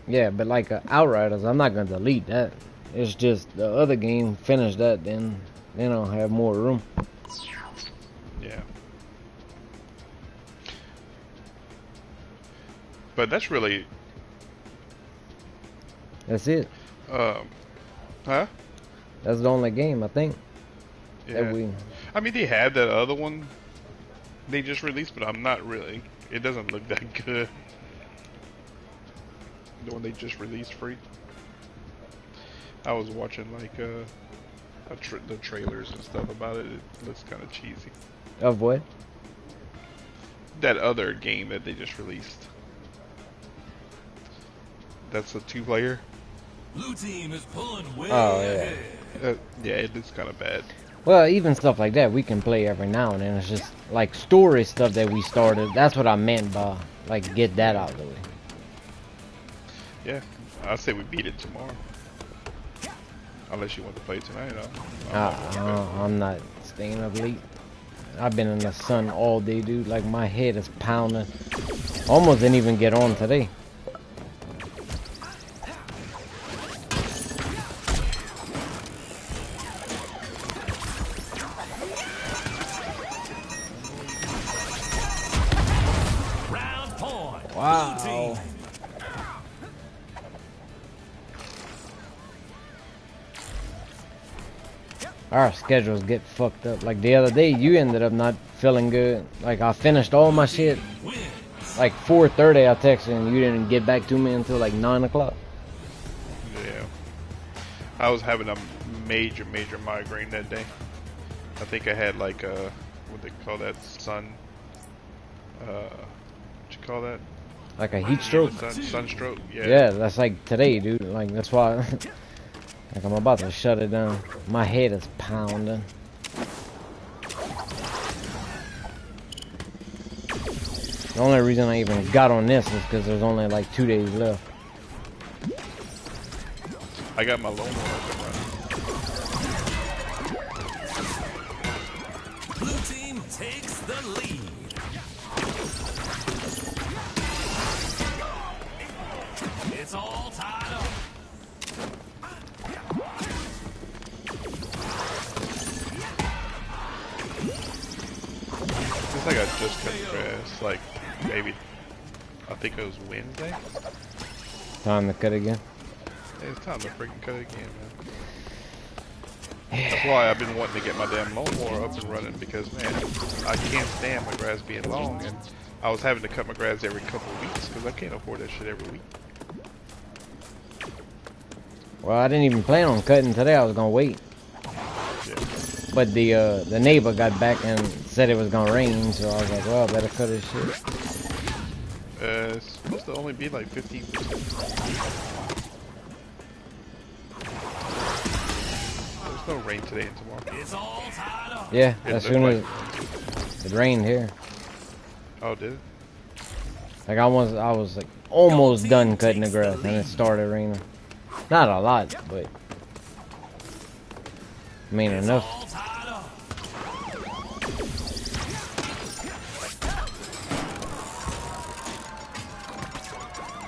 Yeah, but like Outriders, I'm not gonna delete that. It's just the other game, finish that, then I'll have more room. Yeah. But that's really... That's it. Huh? That's the only game, I think. Yeah. That we... I mean, they had that other one they just released, but I'm not really... It doesn't look that good. The one they just released free. I was watching like the trailers and stuff about it. It looks kind of cheesy. Of what? That other game that they just released. That's a 2-player. Blue team is pulling way Oh, yeah. ahead. Yeah, it looks kind of bad. Well, even stuff like that, we can play every now and then. It's just like story stuff that we started. That's what I meant by, like, get that out of the way. Yeah, I say we beat it tomorrow. Unless you want to play tonight, I'm not staying up late. I've been in the sun all day, dude. Like, my head is pounding. Almost didn't even get on today. Round point. Wow. Blue team. Our schedules get fucked up. Like the other day, you ended up not feeling good. Like I finished all my shit. Like 4:30, I texted and you didn't get back to me until like 9 o'clock. Yeah. I was having a major migraine that day. I think I had like a, what they call that, what you call that? Like a heat stroke. Sunstroke, yeah. Yeah, that's like today, dude. Like that's why. Like I'm about to shut it down. My head is pounding. The only reason I even got on this is because there's only like 2 days left. I got my lawnmower up and running. Blue team takes the lead. It's all tied up. It's like I just cut the grass, like maybe, I think it was Wednesday. Time to cut again. Yeah, it's time to freaking cut it again, man. That's why I've been wanting to get my damn lawnmower up and running, because man, I can't stand my grass being long, and I was having to cut my grass every couple of weeks because I can't afford that shit every week. Well, I didn't even plan on cutting today. I was gonna wait. Yeah. But the neighbor got back and said it was gonna rain, so I was like, well, I better cut his shit. It's supposed to only be like 15%. There's no rain today and tomorrow. It's all tied up. Yeah, It as soon as looked it rained here. Oh, did it? Like I was like almost done cutting the grass and it started raining. Not a lot, but I mean enough. All tied up.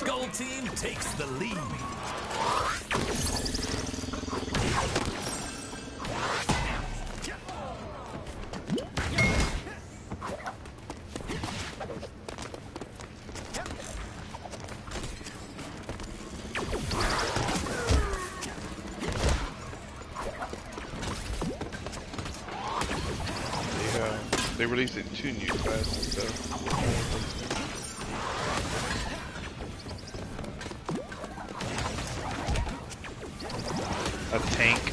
Gold team takes the lead. They released it in 2 new classes, so. tank.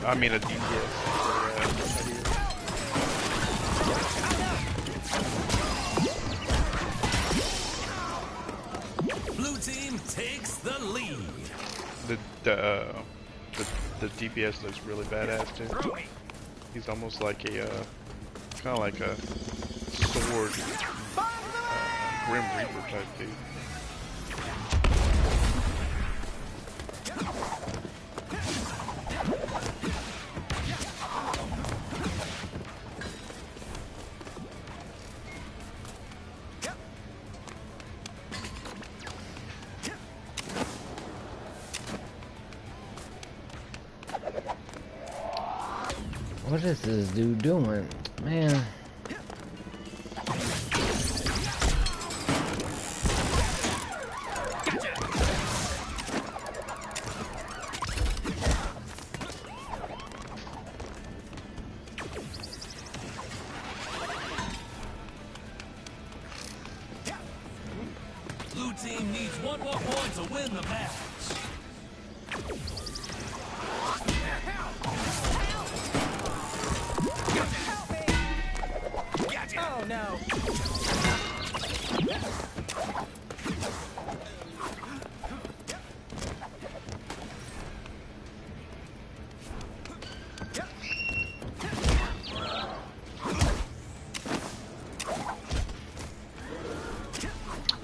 I mean a DPS. Blue team takes the lead. The DPS looks really badass too. He's almost like a kind of like a sword Grim Reaper type dude. What is this dude doing? Man. Blue team needs one more point to win the match. Oh no.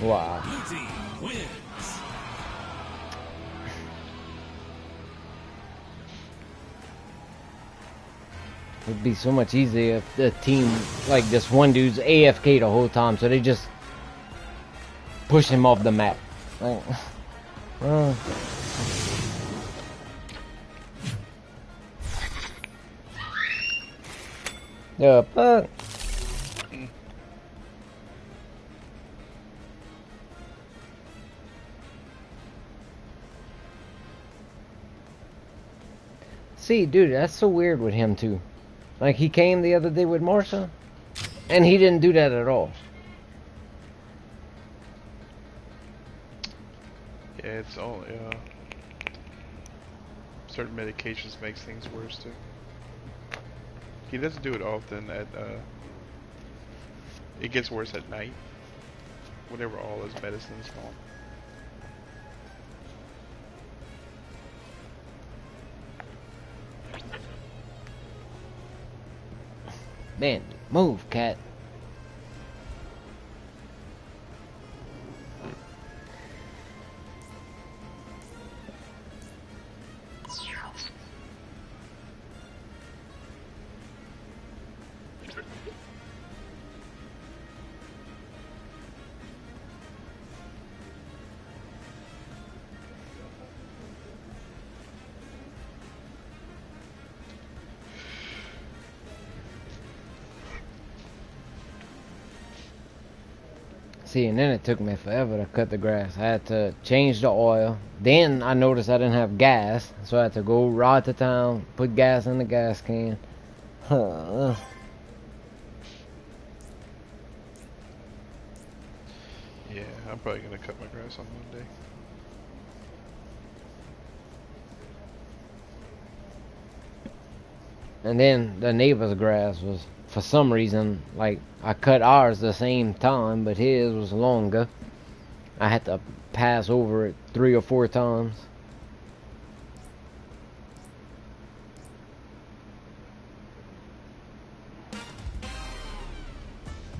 Wow. Blue team wins. It'd be so much easier if the team, like this one dude's AFK the whole time, so they just push him off the map. Like, yeah, but see, dude, that's so weird with him too. Like, he came the other day with Marsha, and he didn't do that at all. Yeah, it's all certain medications makes things worse too. He doesn't do it often. It gets worse at night, whenever all his medicine's gone. Man, move, cat. See, and then it took me forever to cut the grass. I had to change the oil. Then I noticed I didn't have gas, so I had to go right to town, put gas in the gas can. Huh. Yeah, I'm probably gonna cut my grass on Monday. And then the neighbor's grass was, for some reason, like, I cut ours the same time, but his was longer. I had to pass over it 3 or 4 times.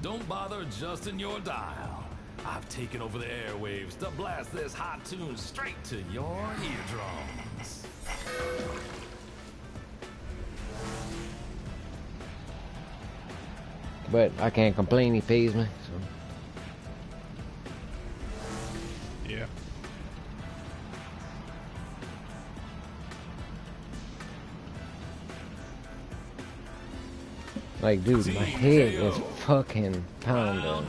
Don't bother adjusting your dial. I've taken over the airwaves to blast this hot tune straight to your eardrums. But I can't complain, he pays me, so. Yeah. Like, dude, my head is fucking pounding.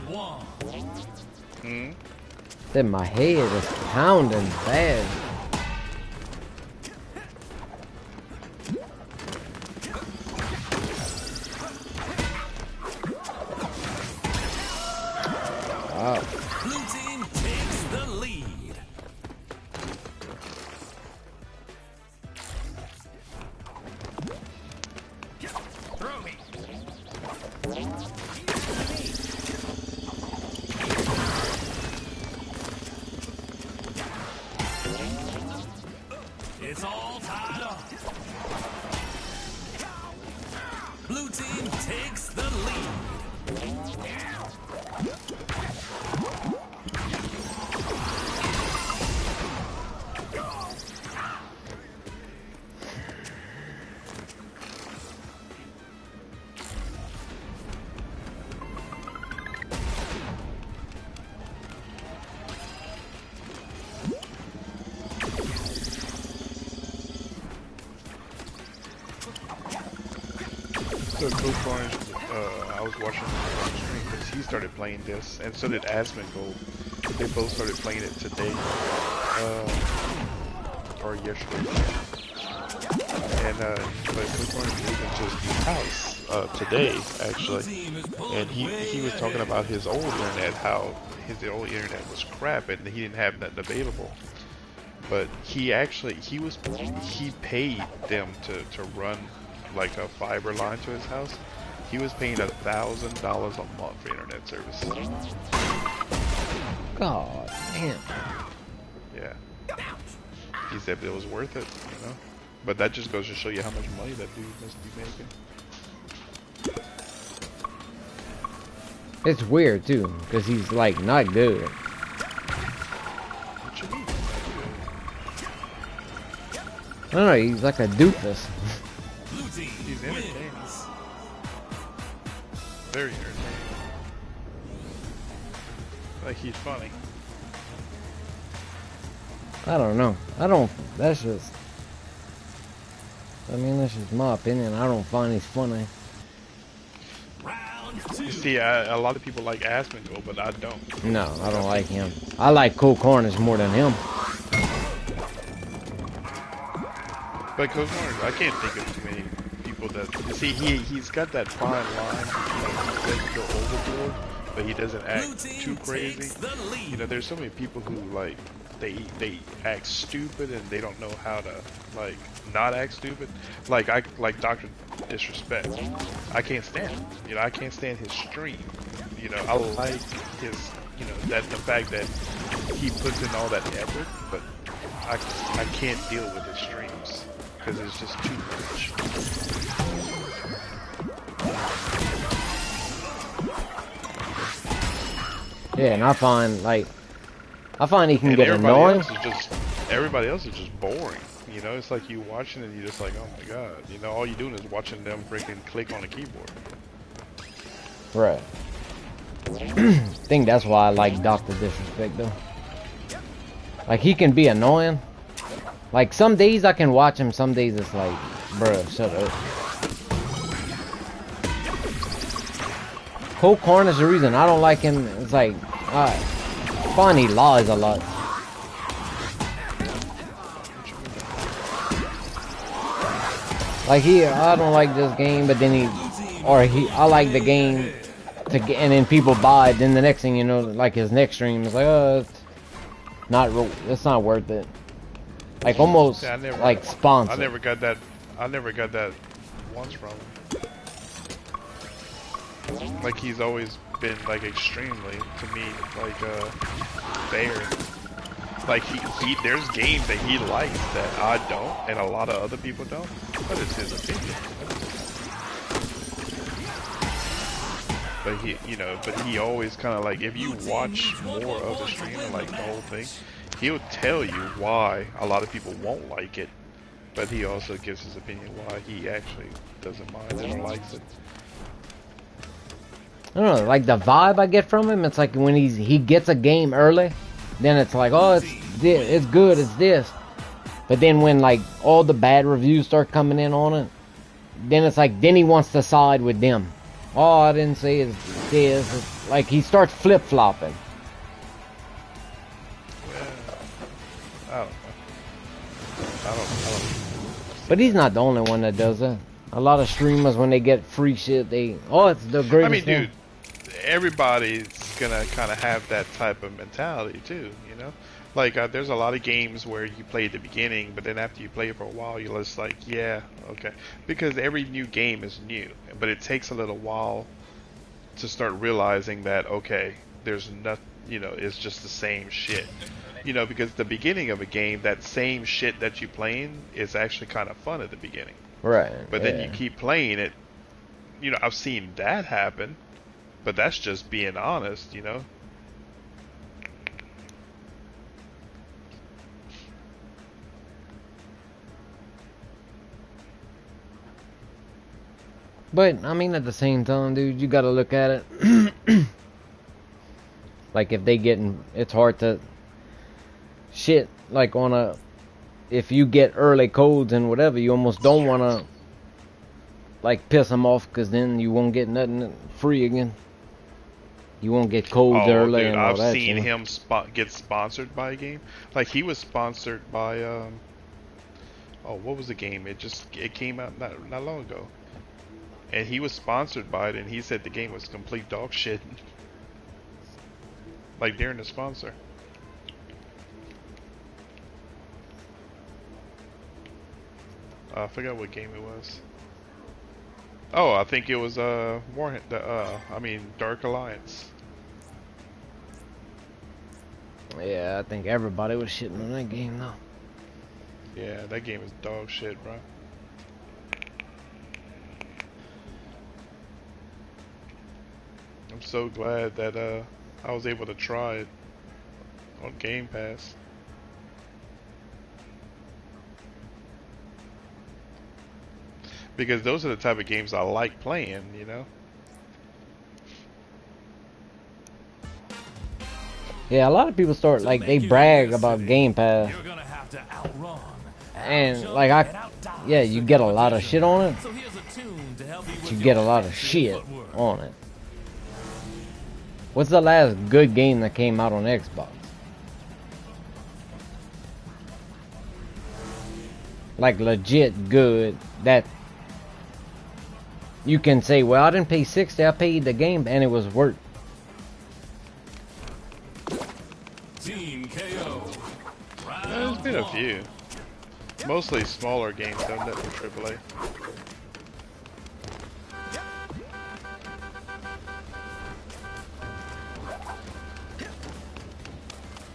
Then my head is pounding bad. Wow. Blue team takes the lead. It's all tied up. Blue team takes the lead. So Coach Orange, I was watching him on stream because he started playing this, and so did Asmongold. They both started playing it today, or yesterday. And but Coach Orange moved into his new house today, actually, and he was talking about his old internet, how his old internet was crap and he didn't have nothing available. But he paid them to run like a fiber line to his house. He was paying $1,000 a month for internet service. God damn. Yeah. He said it was worth it, you know. But that just goes to show you how much money that dude must be making. It's weird too, because he's like not good. What you mean? I don't know, he's like a doofus. He's entertaining. Very entertaining. Like he's funny. I don't know. That's just... I mean, that's just my opinion. I don't find he's funny. You see, a lot of people like Asmongold, but I don't. No, I don't like him. I like Cool Cornish more than him. But Coach Orange, I can't think of too many people that... You see, he's got that fine line. He doesn't go overboard, but he doesn't act too crazy. You know, there's so many people who, like, they act stupid and they don't know how to, like, not act stupid. Like Dr. Disrespect. I can't stand him. You know, I can't stand his stream. You know, I like his, you know, that the fact that he puts in all that effort, but I can't deal with his streams because it's just too much. Yeah, and I find he can get annoying. Everybody else is just boring. You know, it's like you watching and you're just like, oh my god. You know, all you're doing is watching them freaking click on the keyboard. Right. I think that's why I like Dr. Disrespect though. Like he can be annoying. Like some days I can watch him, some days it's like, bruh, shut up. Cold Corn is the reason I don't like him. It's like, fine, he lies a lot. Like I don't like this game, but then I like the game and then people buy it. Then the next thing you know, like his next stream is like, oh, it's not worth it. Like almost like sponsored. I never got that once from him. Like he's always been like extremely, to me, like fair. Like there's games that he likes that I don't, and a lot of other people don't. But it's his opinion. But he always kind of like, if you watch more of the stream, like the whole thing, he'll tell you why a lot of people won't like it. But he also gives his opinion why he actually doesn't mind it or likes it. I don't know, like the vibe I get from him, it's like when he gets a game early, then it's like, oh, it's good, it's this. But then when like all the bad reviews start coming in on it, then it's like, then he wants to side with them. Oh, I didn't say it's this. It's like he starts flip-flopping. I don't know. But he's not the only one that does it. A lot of streamers, when they get free shit, it's the greatest I mean, thing. dude, everybody's gonna kind of have that type of mentality too, you know? Like, there's a lot of games where you play at the beginning, but then after you play it for a while, you're just like, yeah, okay. Because every new game is new, but it takes a little while to start realizing that, okay, there's nothing, you know, it's just the same shit. You know, because the beginning of a game, that same shit that you playing is actually kind of fun at the beginning. Right. But then you keep playing it. You know, I've seen that happen, but that's just being honest, you know. But I mean, at the same time, dude, you gotta look at it. Like if they getting, it's hard to shit. Like on a, if you get early codes and whatever, you almost don't wanna like piss them off, because then you won't get nothing free again. You won't get codes early, dude, and all I've that. seen You know? him get sponsored by a game. Like he was sponsored by oh, what was the game? It came out not long ago. And he was sponsored by it, and he said the game was complete dog shit. Like during the sponsor. I forgot what game it was. Oh, I think it was Dark Alliance. Yeah, I think everybody was shitting on that game though. Yeah, that game is dog shit, bro. I'm so glad that I was able to try it on Game Pass. Because those are the type of games I like playing, you know? Yeah, a lot of people start like they brag about Game Pass, You're gonna have to outrun, and like yeah, you get a lot of shit on it. So here's a tune to help you with You your get a lot of fancy shit footwork. on it. What's the last good game that came out on Xbox? Like legit good that you can say, well, I didn't pay $60, I paid the game and it was worth. Team KO. There's been a few. Mostly smaller games done that for AAA.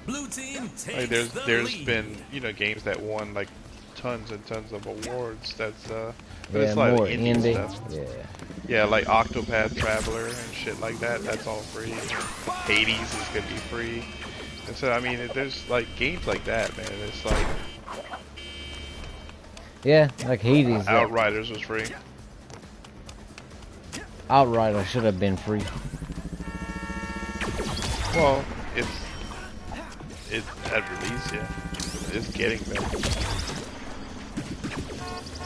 Blue team takes Like the there's lead. been, you know, games that won like tons and tons of awards. That's but Yeah, it's like more indie indie. stuff. Yeah. Yeah, like Octopath Traveler and shit like that. That's all free. Hades is gonna be free. And so I mean, there's like games like that, man. It's like Yeah, like Hades. Outriders was free. Outrider should have been free. Well, it's at release, yeah. It's getting better.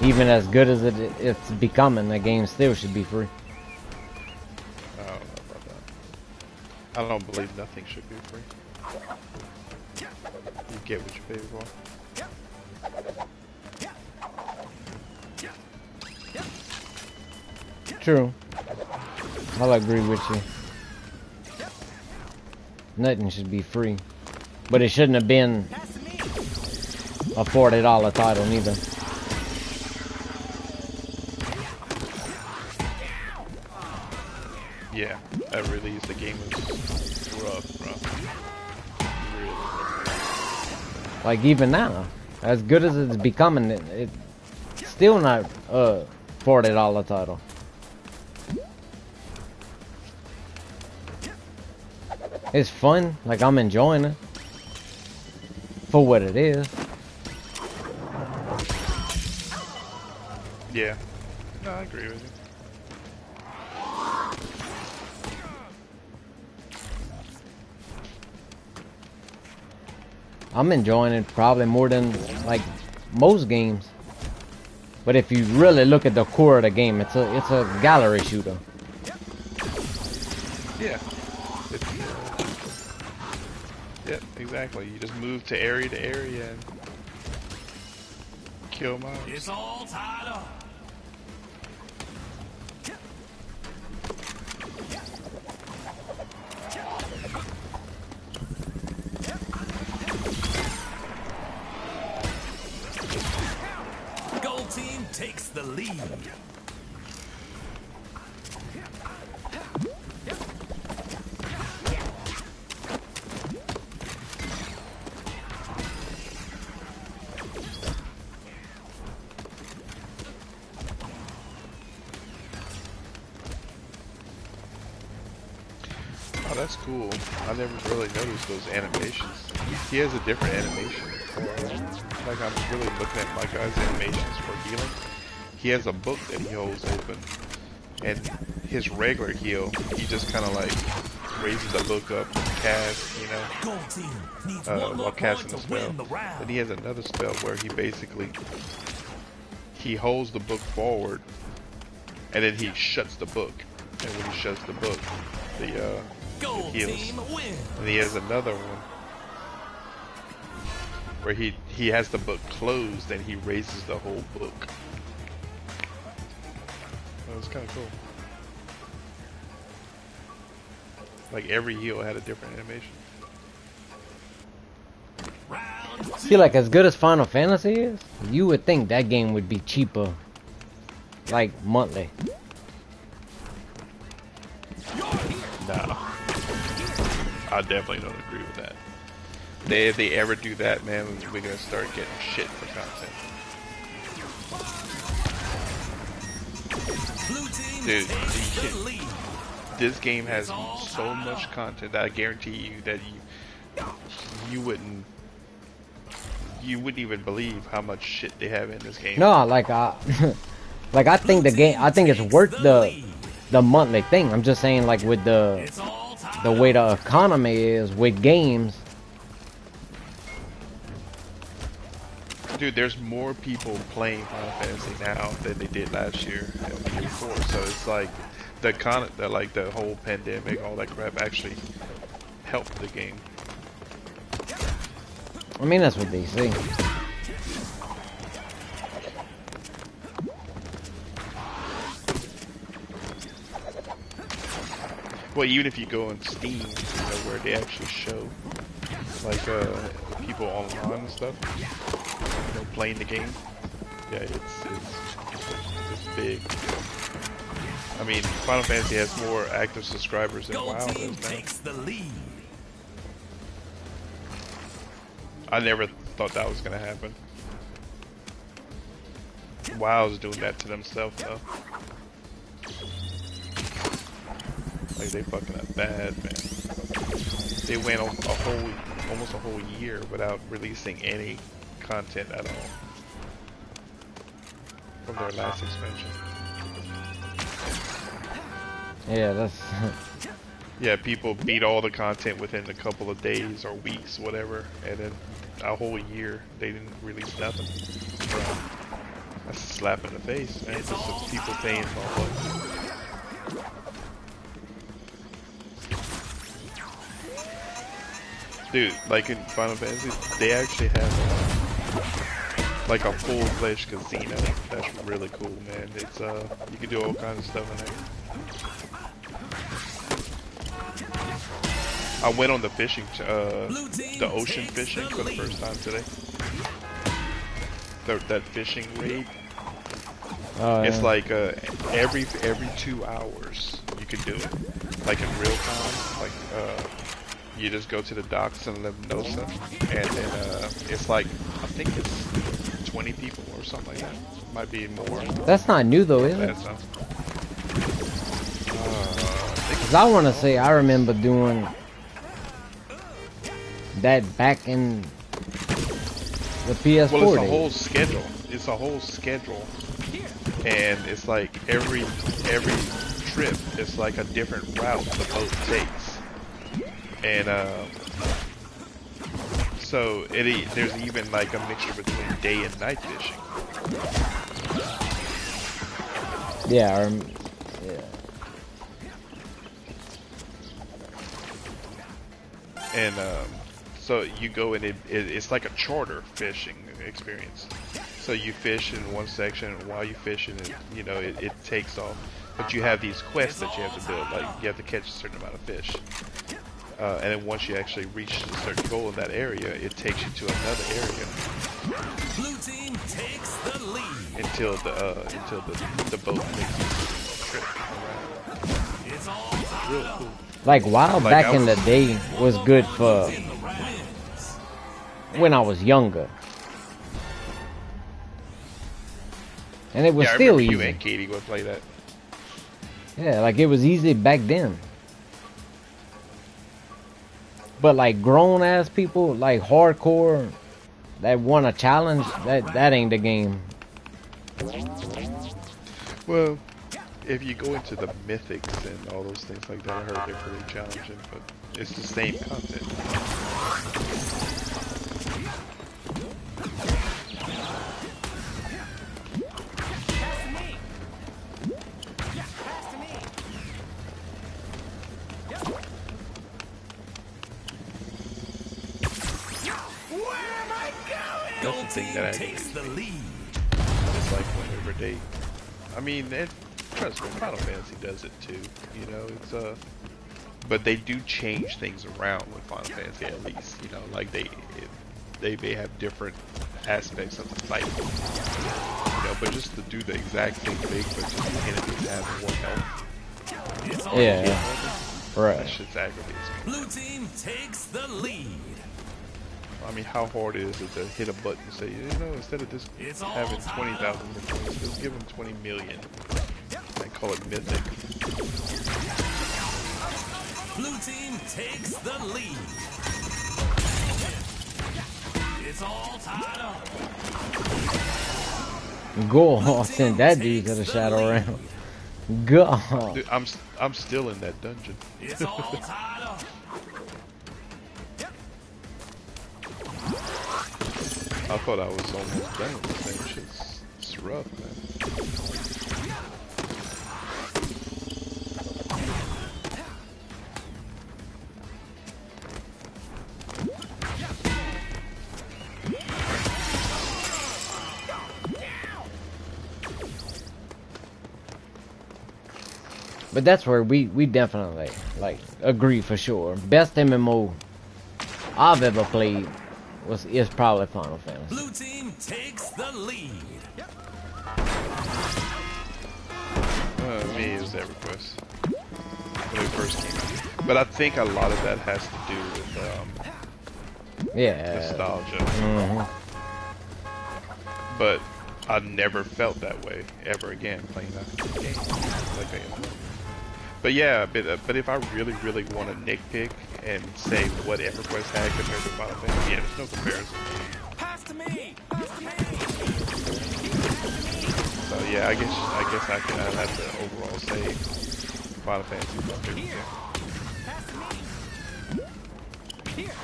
Even as good as it's becoming, the game still should be free. I don't know about that. I don't believe nothing should be free. You get what you pay for. True. I'll agree with you. Nothing should be free. But it shouldn't have been a $40 title neither. Yeah, at release the game was rough, bro. Really rough. Like even now, as good as it's becoming, it's still not a $40 title. It's fun, like I'm enjoying it for what it is. Yeah. No, I agree with you. I'm enjoying it probably more than like most games. But if you really look at the core of the game, it's a gallery shooter. Yeah. Yep, exactly. You just move to area and kill mobs. It's all tied up. Gold team takes the lead. that's cool. I never really noticed those animations. He has a different animation. Like I'm really looking at my guy's animations for healing. He has a book that he holds open, and his regular heal, he just kind of like raises the book up and casts, you know, while casting the spell. Then he has another spell where he basically holds the book forward, and then he shuts the book. And when he shuts the book, it heals. And he has another one where he has the book closed and he raises the whole book. That was kind of cool. Like every heal had a different animation. See, like as good as Final Fantasy is, you would think that game would be cheaper, like monthly. No, I definitely don't agree with that. If they ever do that, man, we're gonna start getting shit for content. Dude, this game has so much content that I guarantee you that you wouldn't even believe how much shit they have in this game. No, like like I think the game, I think it's worth the monthly thing. I'm just saying, like with the way the economy is with games. Dude, there's more people playing Final Fantasy now than they did last year and the year before. So it's like the whole pandemic, all that crap actually helped the game. I mean, that's what they say. Well, even if you go on Steam, you know, where they actually show like people online and stuff, you know, playing the game. Yeah, it's big. I mean, Final Fantasy has more active subscribers than WoW does now. I never thought that was gonna happen. WoW's doing that to themselves though. Like they fucking up bad, man. They went almost a whole year without releasing any content at all from their last expansion. Yeah, that's. Yeah, people beat all the content within a couple of days or weeks, whatever, and then a whole year they didn't release nothing. That's a slap in the face, man. Just some people paying for it. Dude, like in Final Fantasy, they actually have like a full-fledged casino. That's really cool, man. It's you can do all kinds of stuff in there. I went on the fishing, the ocean fishing for the first time today. That fishing raid. It's like every 2 hours you can do it, like in real time. Like you just go to the docks in Lemnosa, and then it's like I think it's 20 people or something like that. Might be more. That's not new though, is it? Cause I want to say I remember doing that back in the PS4 Well, it's a days. whole schedule. It's a whole schedule, and it's like every trip is like a different route the boat takes, and so there's even like a mixture between day and night fishing. Yeah, yeah. And so you go and it's like a charter fishing experience. So you fish in one section, and while you fishing, you know, it takes off. But you have these quests that you have to build, like you have to catch a certain amount of fish. And then once you actually reach a certain goal in that area, it takes you to another area. Blue team takes the lead. Until the boat makes a trip around. It's all Real cool. Like WoW back in the day was good for when I was younger. And it was still easy. You and Katie would play that. Yeah, like it was easy back then. But like grown ass people, like hardcore, that want a challenge, that ain't the game. Well, if you go into the mythics and all those things like that, I heard they're pretty challenging, but it's the same content. Gold team takes the lead. It's like whenever they, I mean, trust me, Final Fantasy does it too. You know, it's but they do change things around with Final Fantasy at least. You know, like they may have different aspects of the fight. You know, but just to do the exact same thing, but just the enemies have more health. Yeah, right. That shit's aggravating. Blue team takes the lead. I mean, how hard is it to hit a button and say, you know, instead of this having 20,000 points, just give them 20 million and call it mythic. Blue team takes the lead. It's all tied up. Go, I'll send that dude to the shadow realm. God. Dude, I'm still in that dungeon. It's all tied up. I thought I was almost done with this thing. It's rough, man. But that's where we definitely like agree for sure. Best MMO I've ever played is probably Final Fantasy. Blue team takes the lead. Me, it was EverQuest when it first came out. But I think a lot of that has to do with nostalgia. But I never felt that way ever again playing that game. Like but yeah, but if I really want to nitpick and say what EverQuest had compared to Final Fantasy, yeah, there's no comparison. Pass to me. Pass to me. So yeah, I guess I'd have to overall say Final Fantasy is my favorite game. Pass to me. Here.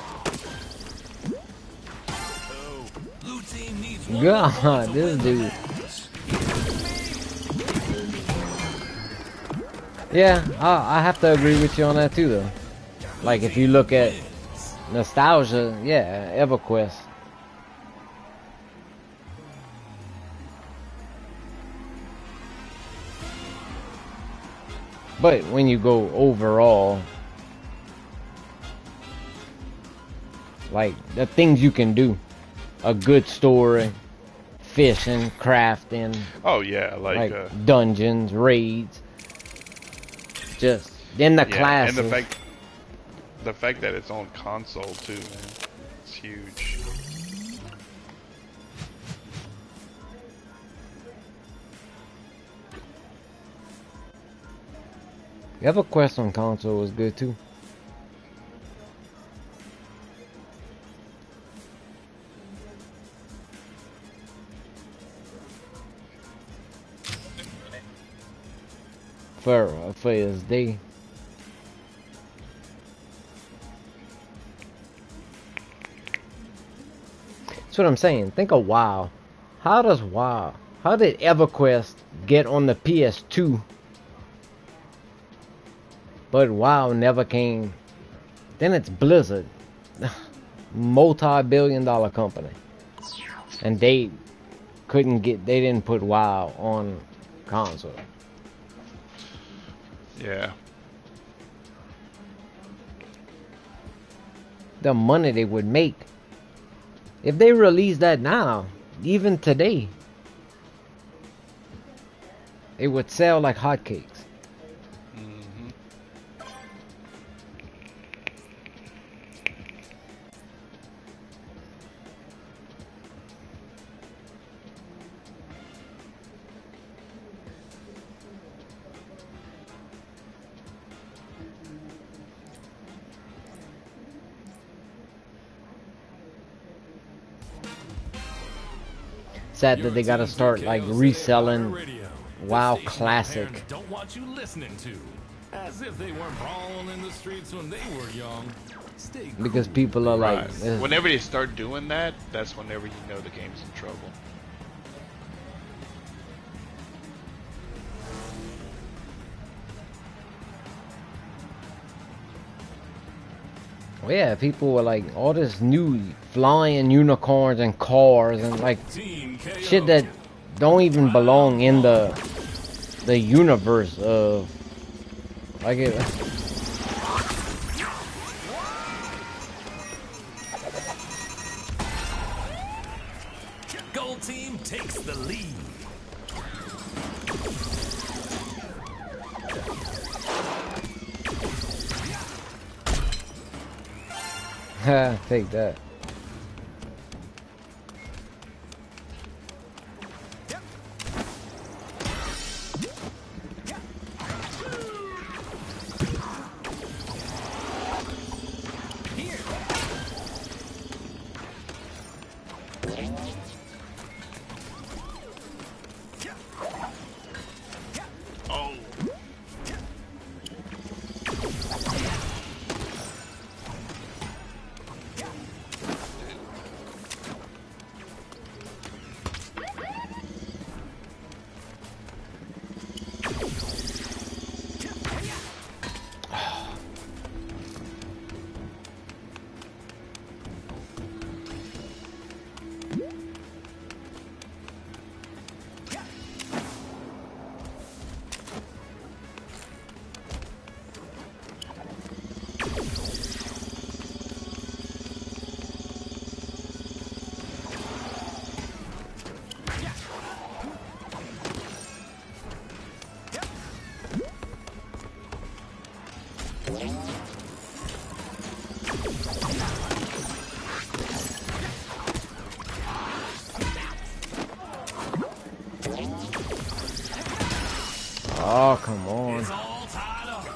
Blue team needs one. God, this dude. Yeah, I have to agree with you on that too, though. Like, if you look at nostalgia, yeah, EverQuest. But when you go overall, like, the things you can do, a good story, fishing, crafting. Oh yeah, like dungeons, raids. Just then the classes. And the fact that it's on console too, man, it's huge. EverQuest on console was good too. For his day. That's what I'm saying. Think of WoW. How did EverQuest get on the PS2? But WoW never came. Then it's Blizzard. Multi-billion-dollar company. And they didn't put WoW on console. Yeah. The money they would make if they release that now, even today, it would sell like hotcakes. sad that they gotta start like reselling WoW Classic. Don't want you listening to. As if they weren't brawling in the streets when they were young. Stay Because people are like, Right. Whenever they start doing that, that's whenever you know the game's in trouble. well, yeah, people were like, all this new flying unicorns and cars and like shit that don't even belong in the universe of like it. Gold team takes the lead. Take that. Oh, come on. It's all tied up.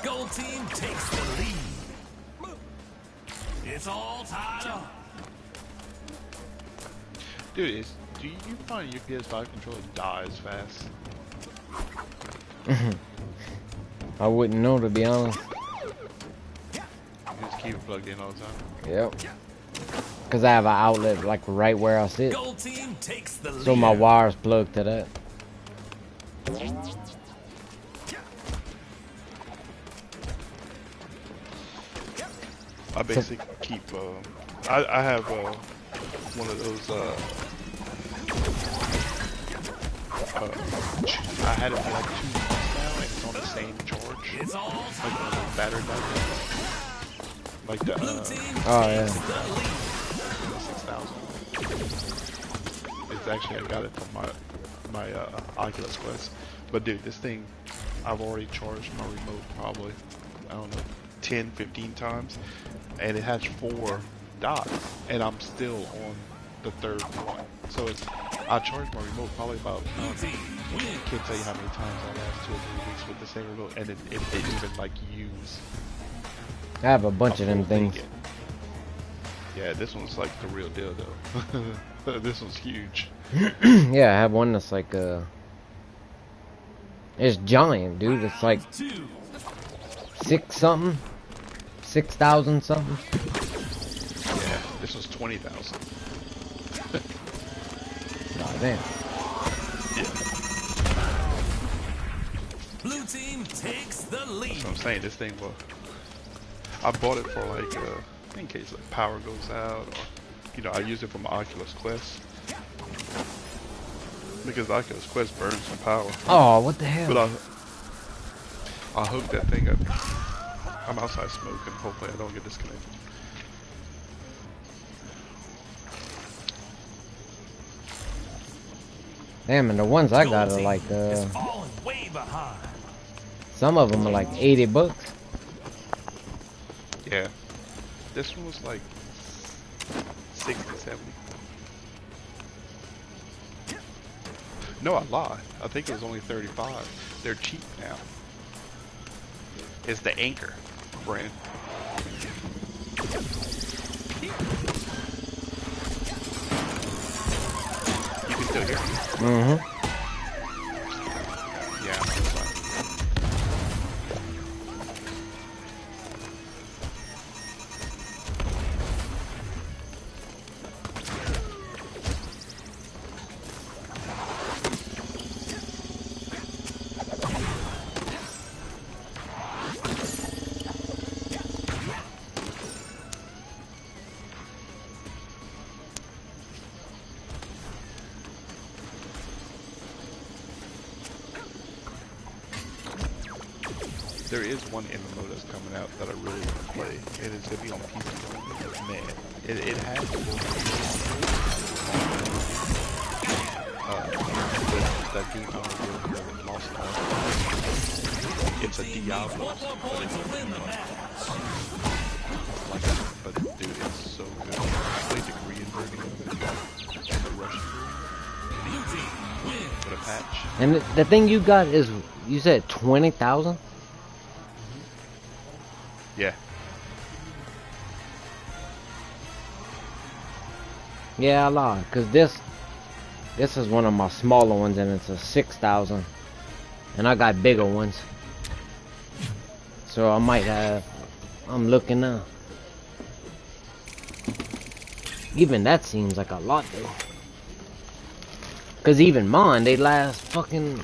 Gold team takes the lead. It's all tied up. Dude, do you find your PS5 controller dies fast? I wouldn't know, to be honest. You just keep it plugged in all the time? Yep. Because I have an outlet like right where I sit. Gold team takes the lead. So my wire's plugged to that. I basically keep, I have, one of those, I had it for like 2 months now, and it's on the same charge. It's all Like one of those battery backups. Like the, Oh, yeah. 6000. It's actually, I got it from my Oculus Quest. But dude, this thing, I've already charged my remote probably, I don't know, 10, 15 times. And it has 4 dots, and I'm still on the 3rd one. So it's, I charged my remote probably about, I can't tell you how many times I last 2 or 3 weeks with the same remote, and it didn't even like use. I have a bunch of them things. Yeah, this one's like the real deal though. This one's huge. Yeah, I have one that's like it's giant, dude. It's like 6 something, 6,000 something. Yeah, this one's 20,000. Oh, damn. Blue team takes the lead. So I'm saying this thing will. I bought it for like in case like power goes out, or you know, I use it for my Oculus Quest because the Oculus Quest burns some power. Oh, what the hell? But I hooked that thing up. I'm outside smoking. Hopefully I don't get disconnected. Damn, and the ones I got are like falling way behind. some of them are like 80 bucks. Yeah, this one was like 60, 70. No, I lied. I think it was only 35. They're cheap now. It's the Anchor brand. still here? Mm-hmm. Yeah, I'm outside. There is one MMO that's coming out that I really want to play. It is going to be on PC only. Man, it has that game I don't know, Lost Ark. It's a Diablo, but it's like that. But dude, it's so good. I played the Korean version of it and the Russian version with a patch. And the thing you got is, you said 20,000? Yeah. Yeah, I lied, cause this is one of my smaller ones, and it's a 6,000, and I got bigger ones. So I might have. I'm looking now. Even that seems like a lot, though. Cause even mine, they last fucking.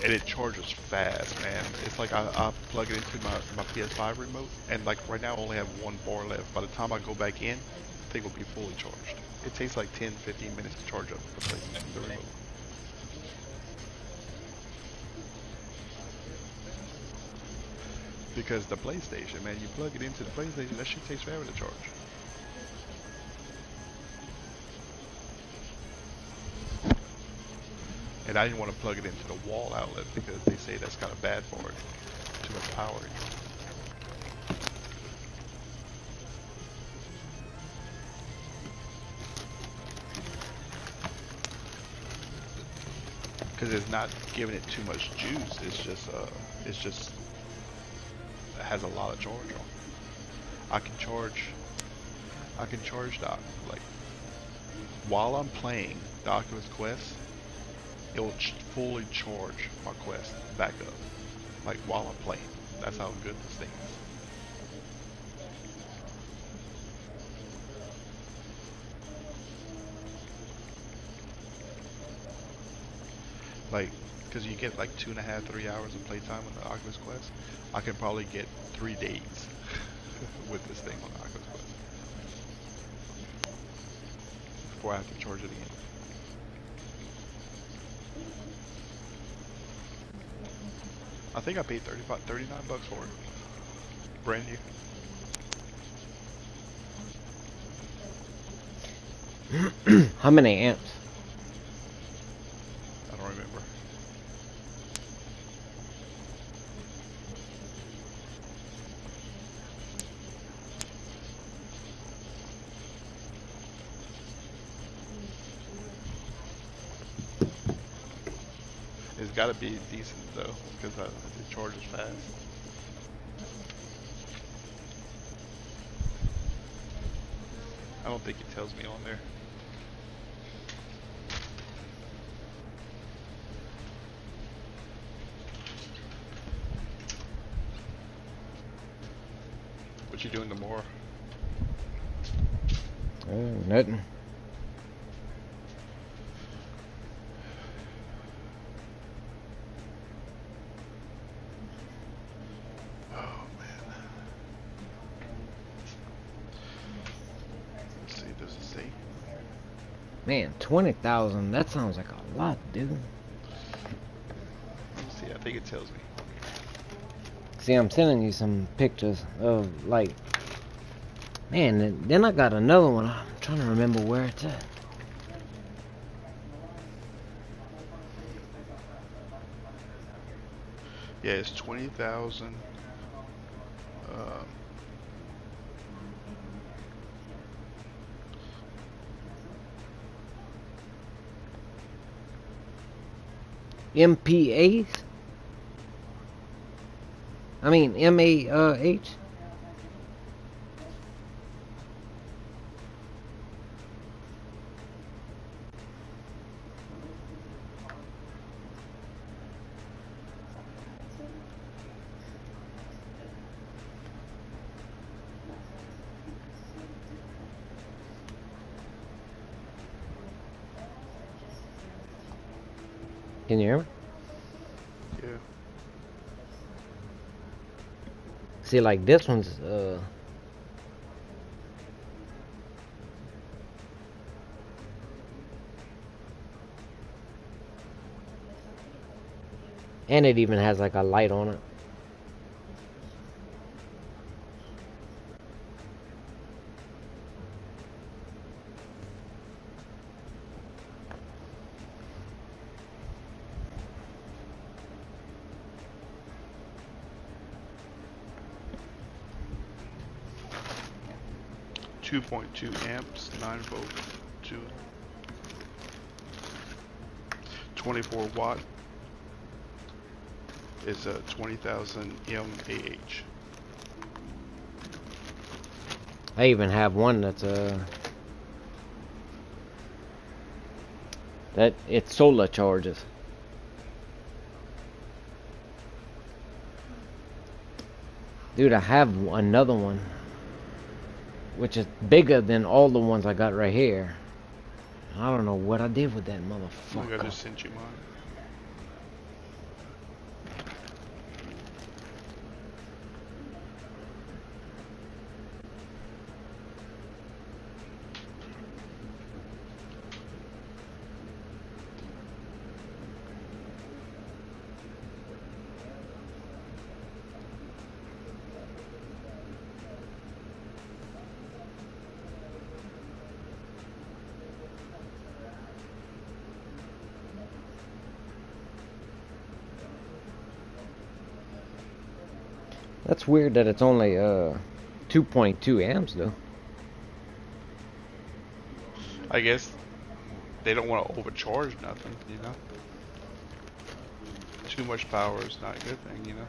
And it charges fast, man. It's like I plug it into my PS5 remote, and like right now I only have 1 bar left. By the time I go back in, the thing will be fully charged. It takes like 10-15 minutes to charge up the remote. Because the PlayStation, man, you plug it into the PlayStation, that shit takes forever to charge. And I didn't want to plug it into the wall outlet because they say that's kind of bad for it. Too much power. Because it's not giving it too much juice. It's just it has a lot of charge on. I can charge the, like, while I'm playing the Oculus Quest, it will fully charge my Quest back up, like while I'm playing. That's how good this thing is. Like, because you get like 2.5, 3 hours of playtime on the Oculus Quest. I can probably get 3 days with this thing on the Oculus Quest before I have to charge it again. I think I paid 39 bucks for it. Brand new. How many amps? I don't remember. It's got to be decent though, because it charges fast. I don't think it tells me on there. What you doing tomorrow? Nothing. Man, 20,000, that sounds like a lot, dude. Let's see, I think it tells me. See, I'm sending you some pictures of, like, man, then I got another one. I'm trying to remember where it's at. Yeah, it's 20,000. MPAs? I mean, MAH? Can you hear me? Yeah. See, like this one's and it even has like a light on it. .2 amps, 9-volt, 24 watt is a 20,000 mAh. I even have one that's that it solar charges. Dude, I have another one which is bigger than all the ones I got right here. I don't know what I did with that motherfucker. I just sent you mine. That's weird that it's only 2.2 amps though. I guess they don't want to overcharge nothing, you know? Too much power is not a good thing, you know?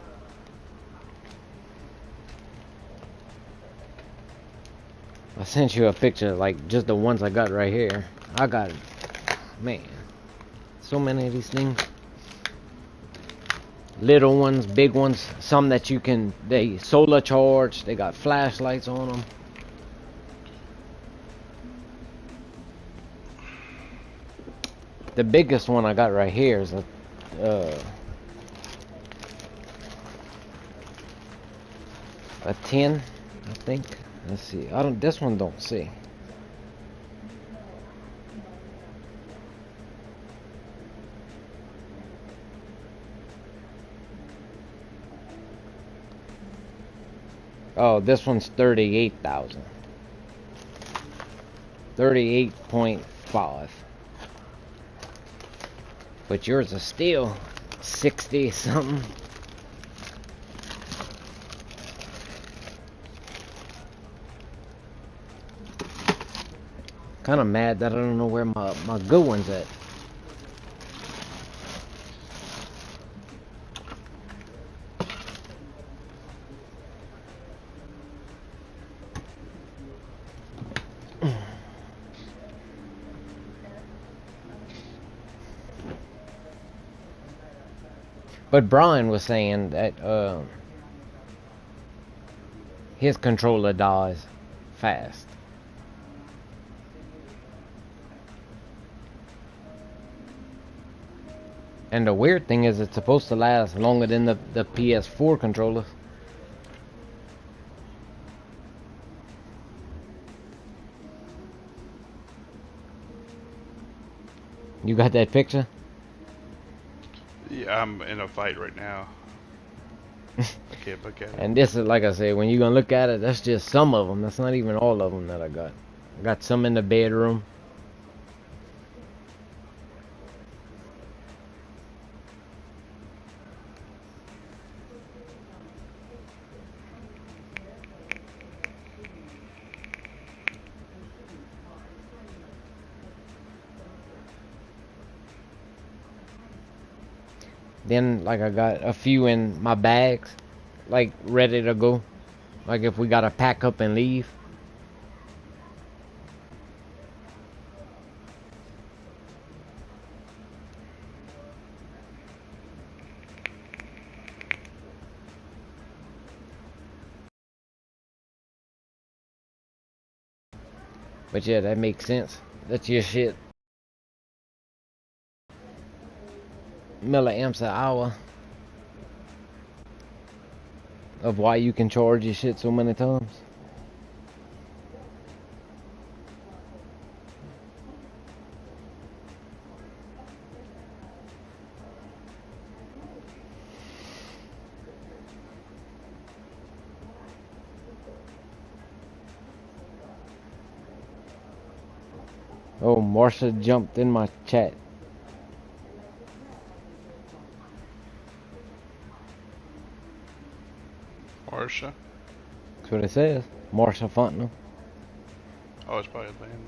I sent you a picture, like just the ones I got right here. I got, man, so many of these things. Little ones, big ones, some that you can, they solar charge, they got flashlights on them. The biggest one I got right here is a 10, I think. Let's see. This one don't see. Oh, this one's 38,000. 38.5. But yours is still 60 something. Kind of mad that I don't know where my good one's at. But Brian was saying that his controller dies fast. And the weird thing is it's supposed to last longer than the PS4 controllers. You got that picture? Yeah, I'm in a fight right now. I can't look at it. And this is, like I said, when you're gonna look at it, that's just some of them. That's not even all of them that I got. I got some in the bedroom. Then, like, I got a few in my bags, like, ready to go. Like, if we gotta pack up and leave. But yeah, that makes sense. That's your shit. milliamps an hour of why you can charge your shit so many times. Oh, Marsha jumped in my chat. Marsha? That's what it says. Marsha Fontenot. Oh, it's probably Landon.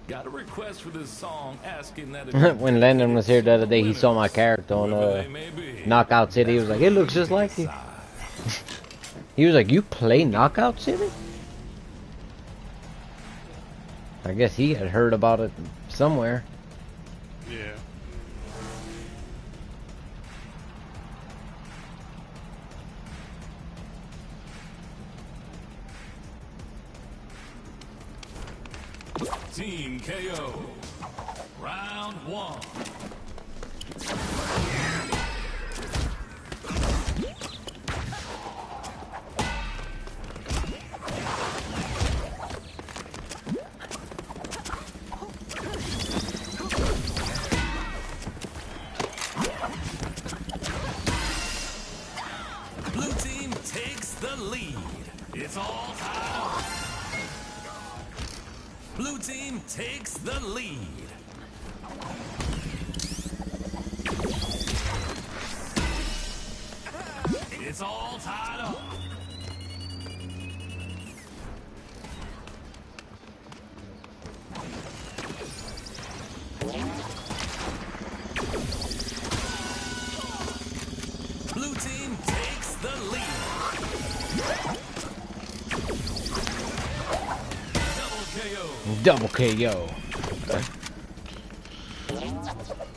Got a request for this song asking that it When Landon was here the other day, he saw my character on Knockout City. He was like, it looks just like you. He was like, you play Knockout City? I guess he had heard about it somewhere. Yeah. Team KO. Round 1. Blue team takes the lead. It's all tied up. Blue team takes the lead. It's all tied up. Blue team takes the lead. Double KO.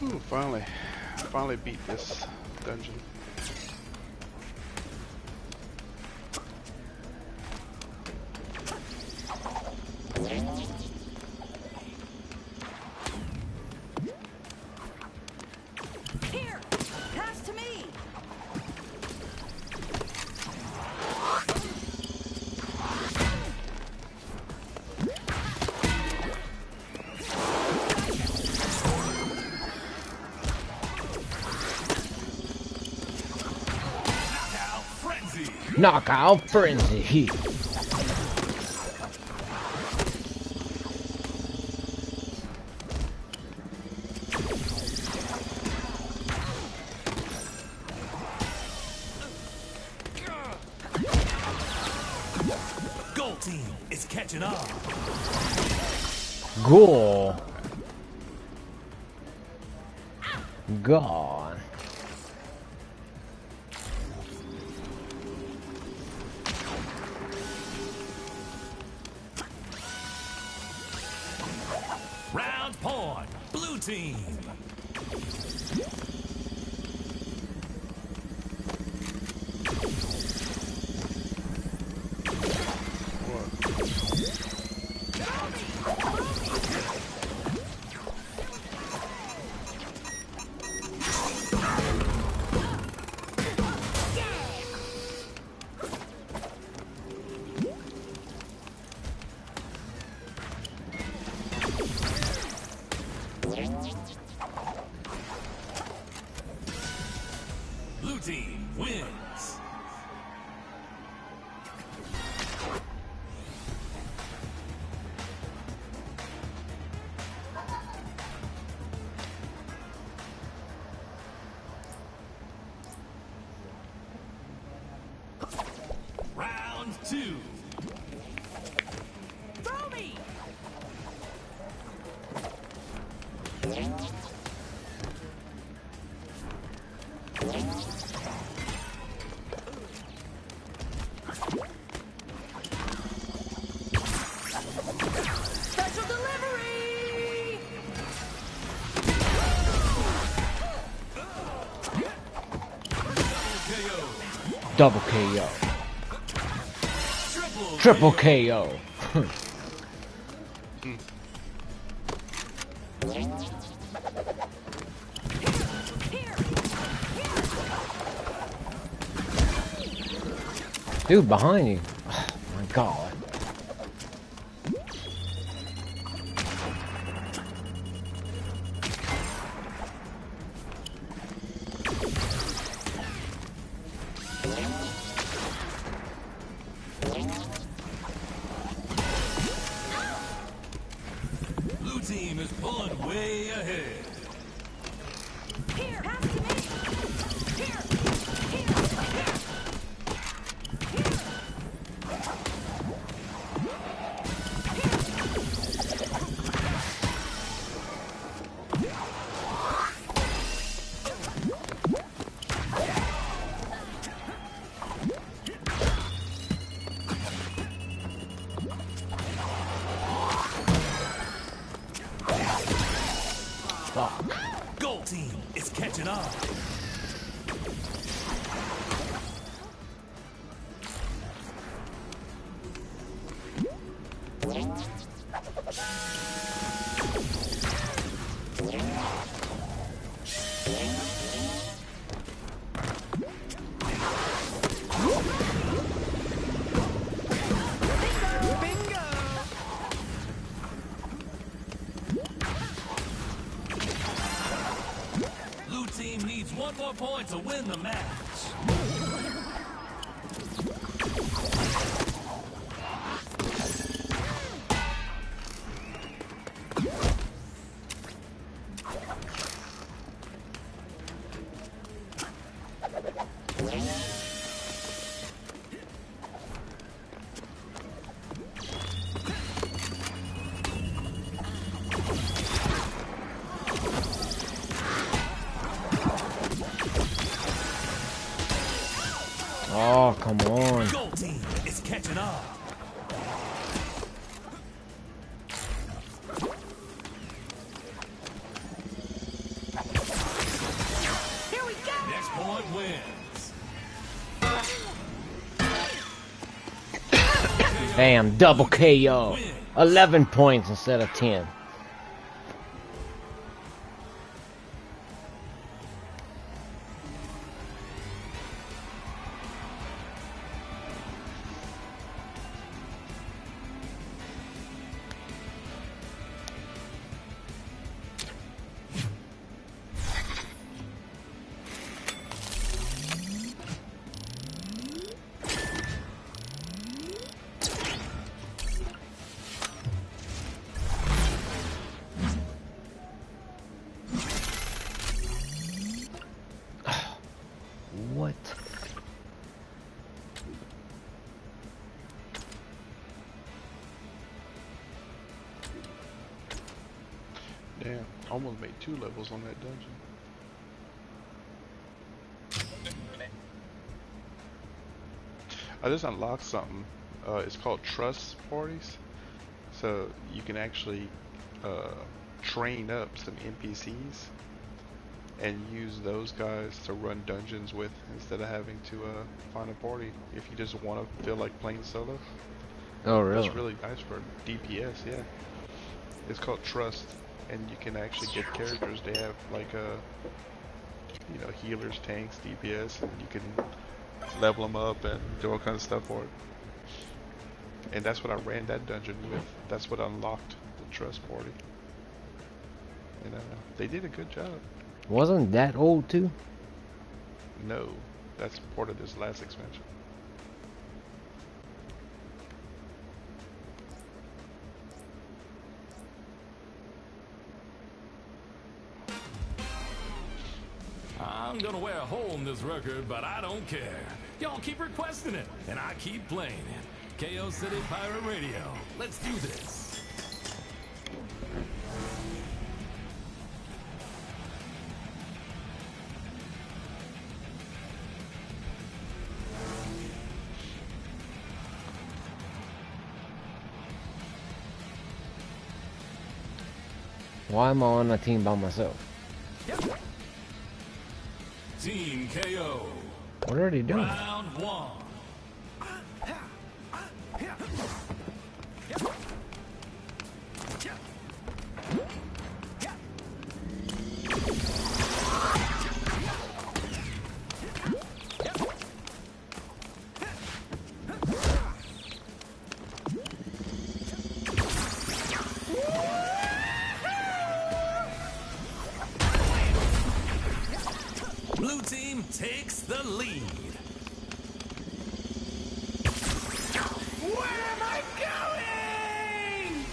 Ooh, finally beat this dungeon. Here, pass to me. Knockout Frenzy. Gold team is catching up. Goal. Gone. Round point. Blue team. Blue team wins. 2. Throw me! Special delivery! Double KO. Triple KO. Dude, behind you. Oh my god. Blue team is pulling way ahead. Here, pass to me! Here! Here! Gold team is catching up. Blue team needs one more point to win the match. Oh, come on. Gold team is catching up. Here we go! Next point wins. Bam, double KO. 11 points instead of 10. What? Damn, almost made 2 levels on that dungeon. I just unlocked something. It's called trust parties. So you can actually train up some NPCs and use those guys to run dungeons with instead of having to find a party if you just want to feel like playing solo. Oh, really? That's really nice for DPS, yeah. It's called Trust, and you can actually get characters. They have like you know, healers, tanks, DPS, and you can level them up and do all kinds of stuff for it. And that's what I ran that dungeon with. That's what unlocked the Trust party. And they did a good job. Wasn't that old too? No, that's part of this last expansion. I'm gonna wear a hole in this record, but I don't care. Y'all keep requesting it, and I keep playing it. KO City Pirate Radio. Let's do this. Why am I on a team by myself? Team KO. What are they doing? Round 1. Blue team takes the lead. Where am I going?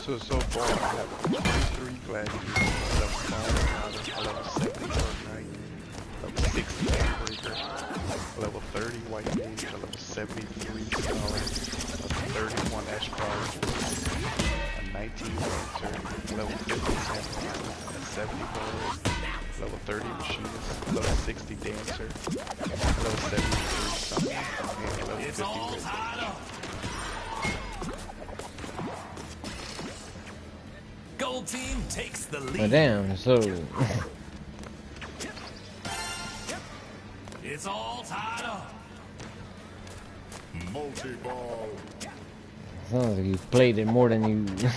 So far, I have 23 gladiators, level 5 level 70 Dark Knight, level 60 Daybreaker, level 30 White Mage, level 73 Scholar, level 31 Ashbar, a 19 Lancer, level 50 Samurai, a 70 Bard, level 30 Machinist, level 60 Dancer, level 73 Summoner, and level 50 Red Mage. Gold team takes the lead. But damn, so It's all tied up. Multi-ball. sounds like you played it more than you. Dude,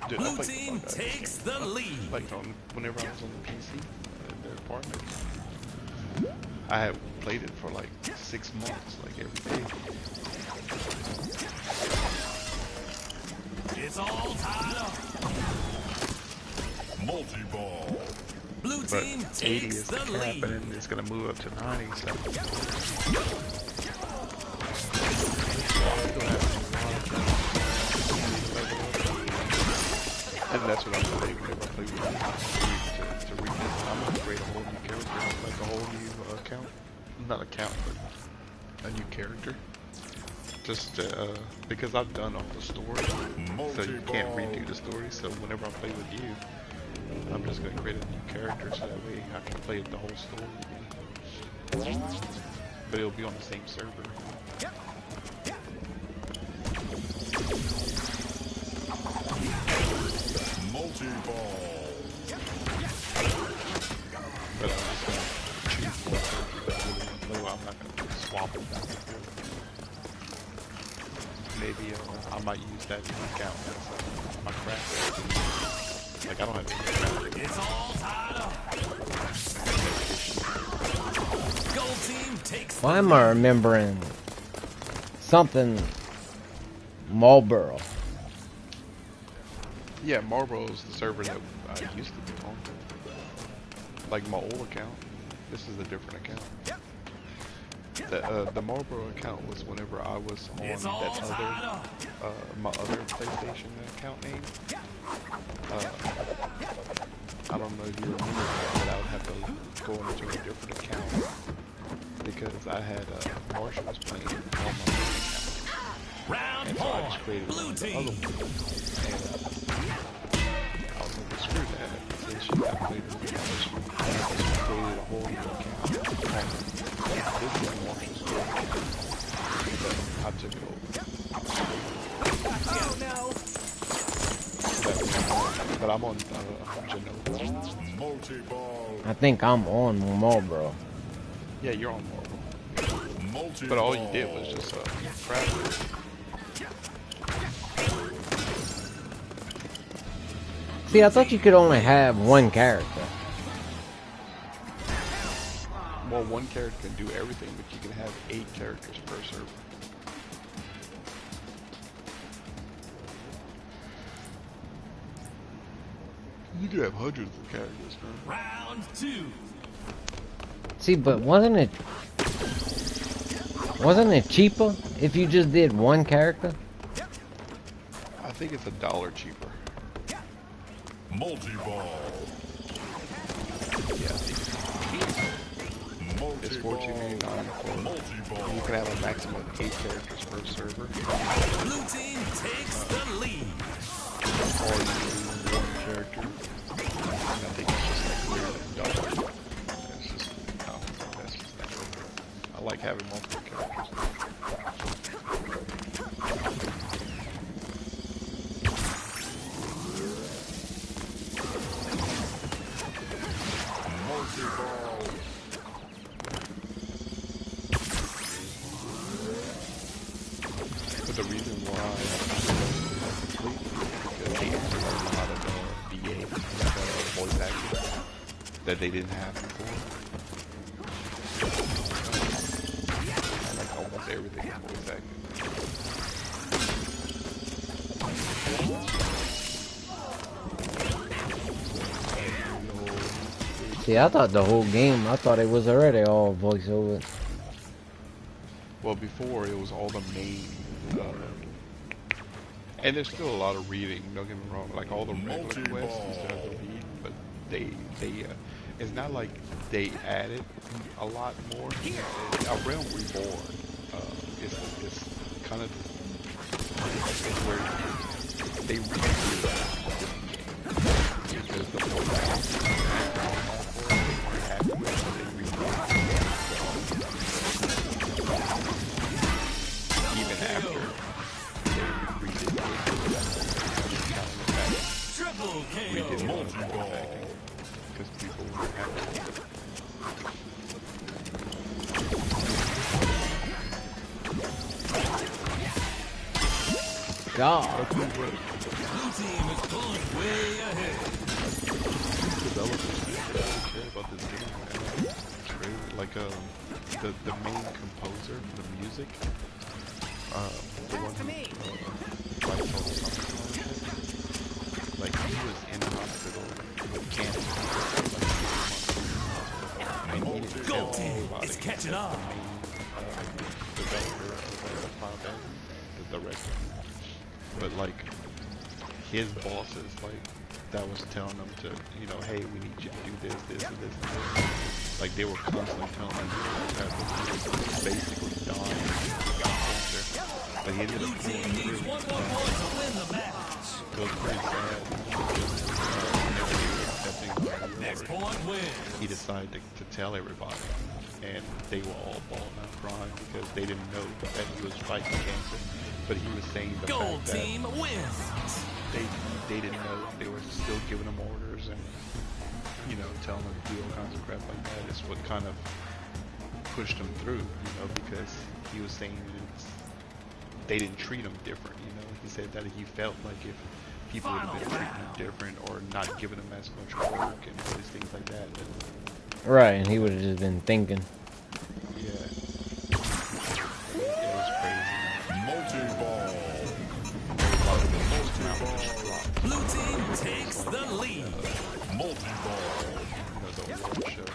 I Blue played team the fuck out of takes this game. the lead. Like whenever I was on the PC in the apartment, I had played it for like 6 months, like every day. It's all tied up. Multi-ball. Blue But team 80 takes is the the cap, lead. and then it's gonna move up to 90. So I still have and that's what I play whenever I play with you. To revisit, I'm gonna create a whole new character, like a whole new account. Not account, but a new character. Just because I've done all the story, so you can't redo the story. So whenever I play with you, I'm just gonna create a new character so that way I can play the whole story again. But it'll be on the same server. Multi-ball. But I'm just gonna choose one character that I really want to play with. I'm not gonna swap it back and forth. Maybe I might use that account as my craft. Like I don't have any craft. It's all tied up. Gold team takes Why am I remembering something Marlboro? Yeah, Marlboro is the server that I used to be on. Like my old account. This is a different account. The Marlboro account was whenever I was on It's that all tied other, up. my other PlayStation account name. I don't know if you remember that, but I would have to go into a different account because I had Marshall was playing on my other account. Round And so I 4. just created Blue one of the team. other ones. And I was like, screw that. So she got played with me. So she created a whole new account. And this is Marshall's story. But I took it over. Oh no! But I'm on Genova. Multi-ball. I think I'm on Marlboro. Yeah, you're on Marvel. Multi-ball. But all you did was just craft. See, I thought you could only have one character. Well, one character can do everything, but you can have 8 characters per server. You could have hundreds of characters, man. Round 2. See, but wasn't it cheaper if you just did one character? I think it's $1 cheaper. Multi-ball. Yeah, I think it's $14.99 for. Multi-ball. You can have a maximum of 8 characters per server. Blue team takes the lead. Or you can use one character. And I think it's just like weird and dumb. It's just, no, that's just not good. I like having multiple characters. Multi-ball. But the reason why complete is because they implemented a lot of VA, voice acting, that they didn't have before. I like almost everything in voice acting. See, I thought the whole game, I thought it was already all voiceover. Well, before it was all the main, and there's still a lot of reading. Don't get me wrong, like all the regular quests you still have to read, but they it's not like they added a lot more. A Realm Reborn is kind of it's where they redo because the more even after Triple we KO. did multi-ball because people were happy. God. Blue team is pulling way ahead. Developers don't care about this game. It's great. Like the main composer for the music, the one who writes all the songs and all that shit, like he was in the hospital with cancer. And he didn't tell Gold team anybody. is catching on. The developer of Final Fantasy, the director. But like his bosses, like that was telling them to, you know, hey, we need you to do this, this, and this, and this. Like they were constantly telling him that he was basically dying of cancer. But he ended up Blue team pulling needs through. one more point to win the match. It was pretty sad. Next point win. He decided to tell everybody, and they were all bawling out crying because they didn't know that he was fighting cancer. But he was saying the Gold fact that team wins. they didn't know they were still giving him orders and, you know, telling him to do all kinds of crap like that is what kind of pushed him through, you know, because he was saying they didn't treat him different, you know. He said that he felt like if people would have been treating him different or not giving him as much work and all these things like that. Right, and he would have just been thinking. Yeah. It was crazy. Multi-ball. Blue team takes the lead. Multi-ball. You know, the award show.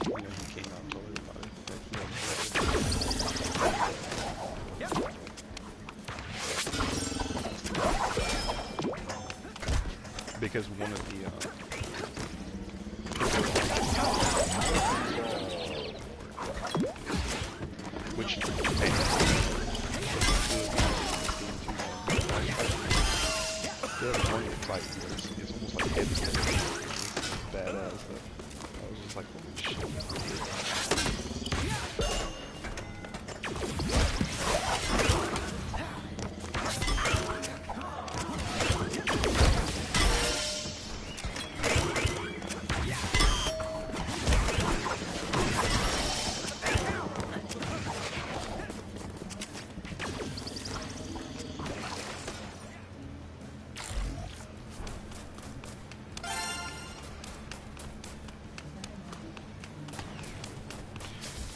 You know, he came out and told everybody that he had because one of the which it's like it's almost like heavy. It's badass. But I was just like, holy shit.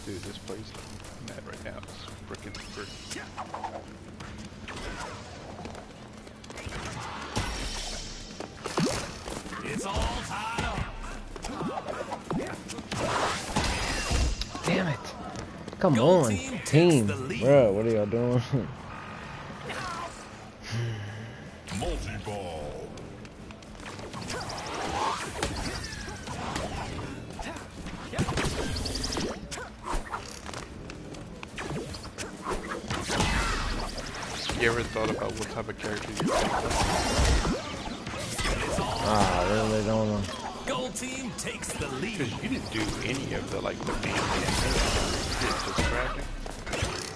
Dude, this place I'm at right now is freaking It's all tied up. Damn it. Come Gold on, team takes team. the lead. Bro, what are y'all doing? Multi-ball. You ever thought about what type of character you want? Ah, really don't know. Gold team takes the lead. Because you didn't do any of the like the main campaign. You did just crafting.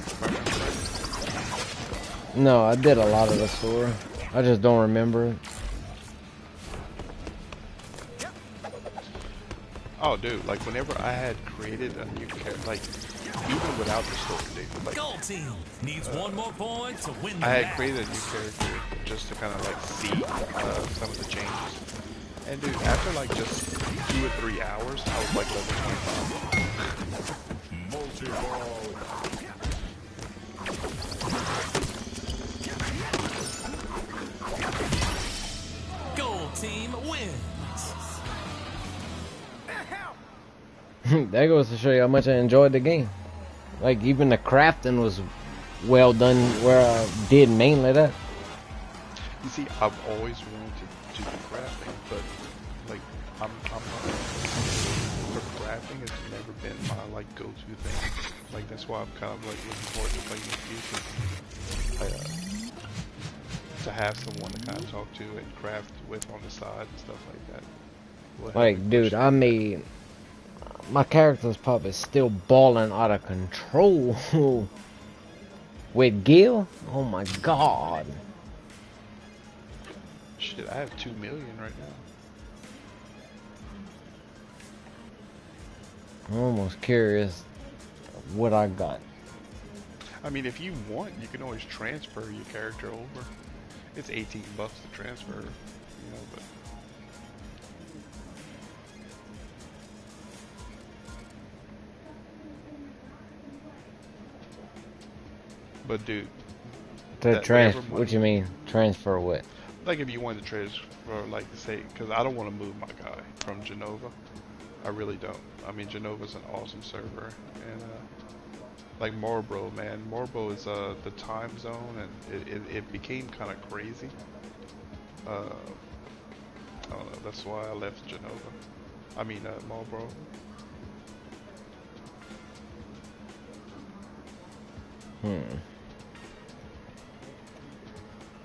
If I remember right. No, I did a lot of the story. I just don't remember it. Oh, dude, like whenever I had created a new character, like even without the story, dude, like Gold team needs one more point to win the I had match. created a new character just to kind of like see some of the changes. And dude, after like just 2 or 3 hours, I was like level 25. Multi-ball. Gold team wins. That goes to show you how much I enjoyed the game. Like, even the crafting was well done where I did mainly that. You see, I've always wanted to do crafting, but like I'm not, for crafting has never been my like go-to thing. Like that's why I'm kind of like looking forward to playing the future. To have someone to kind of talk to and craft with on the side and stuff like that. Will help me Like, dude, push I made... My character's pop is still balling out of control. With Gil? Oh my god. Shit, I have 2 million right now. I'm almost curious what I got. I mean, if you want, you can always transfer your character over. It's $18 to transfer, you know, but... But dude, To that transfer, whatever what money- you mean? Transfer what? like if you wanted to transfer, like to say, because I don't want to move my guy from Genova. I really don't. I mean, Genova's an awesome server, and like Marlborough, man, Marlborough is the time zone, and it became kind of crazy. I don't know. That's why I left Genova. I mean, Marlborough.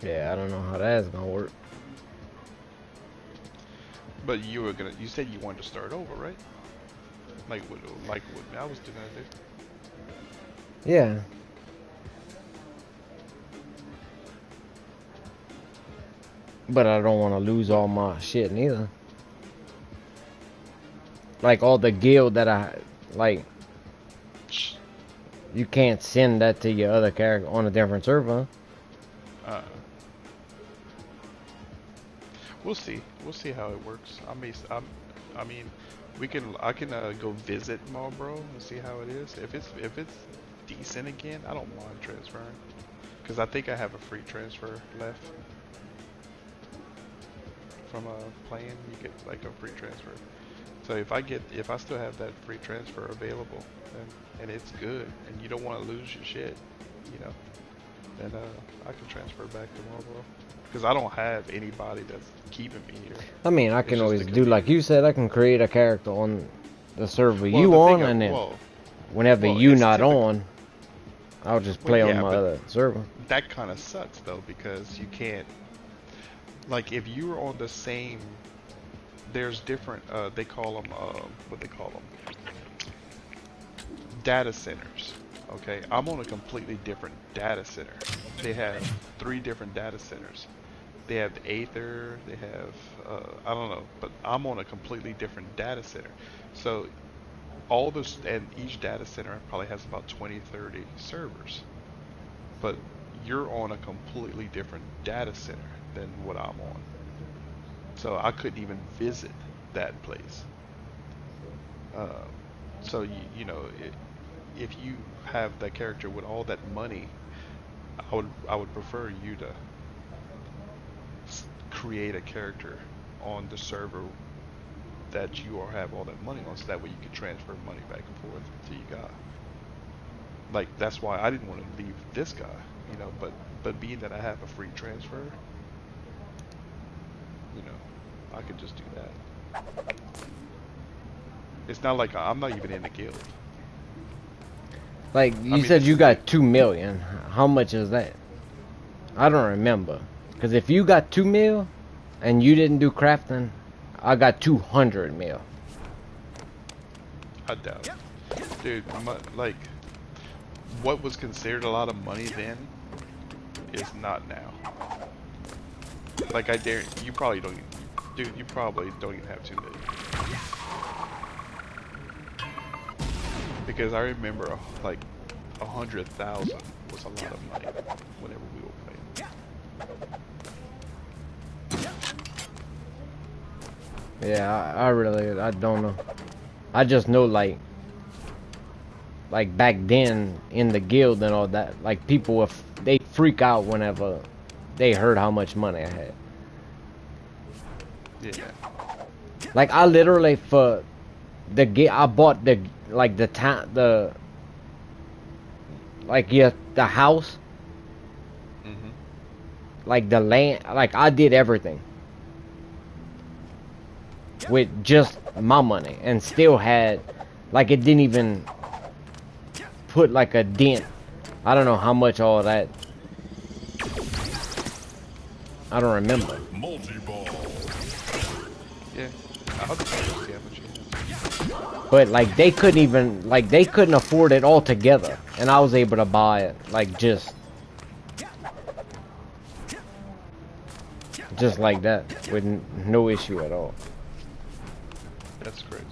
Yeah, I don't know how that's gonna work. But you said you wanted to start over, right? Like what I was gonna do. Yeah. But I don't want to lose all my shit neither. Like all the guild that I like, you can't send that to your other character on a different server. We'll see. We'll see how it works. I mean, I can go visit Marlborough and see how it is. If it's decent again, I don't mind transferring, because I think I have a free transfer left from playing. You get like a free transfer. So if I still have that free transfer available, and it's good, and you don't want to lose your shit, you know, then I can transfer back to Marlborough. Because I don't have anybody that's keeping me here. I mean, I can always do like you said. I can create a character on the server Well, you the on, thing and then well, whenever well, you it's not typical. on, I'll just play Well, on yeah, my but other server. that kind of sucks though, because you can't. Like if you're on the same, there's different. They call them what they call them, data centers. Okay, I'm on a completely different data center. They have 3 different data centers. They have Aether, they have, I don't know, but I'm on a completely different data center. So all this, and each data center probably has about 20, 30 servers. But you're on a completely different data center than what I'm on. So I couldn't even visit that place. So you know, if you have that character with all that money, I would prefer you to create a character on the server that you have all that money on, so that way you can transfer money back and forth to your guy. Like that's why I didn't want to leave this guy, you know. But being that I have a free transfer, you know, I could just do that. It's not like I'm not even in the guild. Like you said, you got 2 million. How much is that? I don't remember. Cause if you got 2 mil, and you didn't do crafting, I got 200 mil. I doubt it. Dude, like, what was considered a lot of money then is not now. Like, I dare you probably don't, dude. You probably don't even have 2 million. Because I remember like 100,000 was a lot of money whenever we were playing. Yeah, I don't know. I just know like back then in the guild and all that, like people were they freak out whenever they heard how much money I had. Yeah. Like I literally for the I bought the like the town the like yeah the house, like the land, like I did everything with just my money and still had like it didn't even put like a dent. I don't know how much all that. I don't remember. Multi-ball. Yeah. I'll just see how much you have. But like they couldn't even like they couldn't afford it all together, and I was able to buy it like just like that with no issue at all. That's crazy.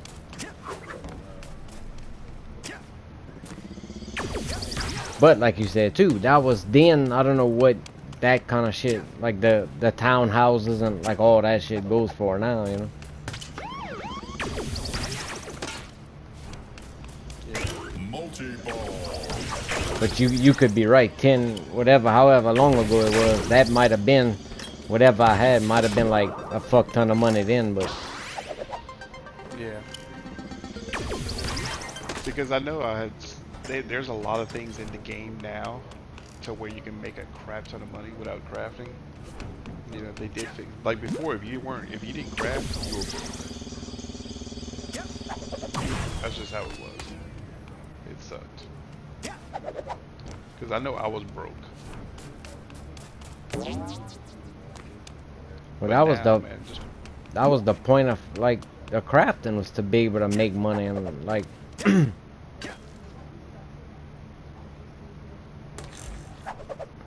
But like you said too, that was then. I don't know what that kind of shit like the townhouses and like all that shit goes for now, you know. Multi-ball. But you could be right. 10 whatever, however long ago it was, that might have been whatever I had might have been like a fuck ton of money then, but Yeah. Because I know there's a lot of things in the game now to where you can make a crap ton of money without crafting. You know, they did fix, like before, if you didn't craft, you were broke. That's just how it was. It sucked. Because I know I was broke. well, that was now, the man, just that was the point of like the crafting, was to be able to make money and like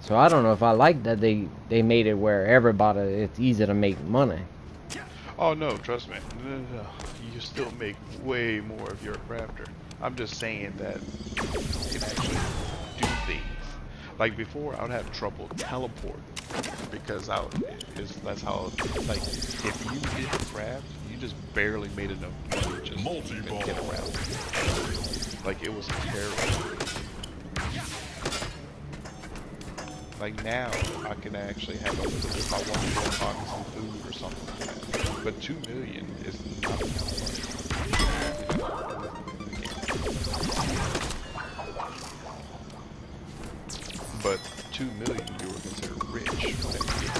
so I don't know if I like that they made it where everybody it's easy to make money. oh no, trust me. No. You still make way more if you're a crafter. I'm just saying that you can actually do things. Like before, I would have trouble teleporting because that's how, like, if you didn't craft, you just barely made enough money just to even get around. Like, it was terrible. Like now, I can actually have a little, if I want to go buy me some food or something like that. But 2 million is not enough money. But 2 million, you were considered rich whenever you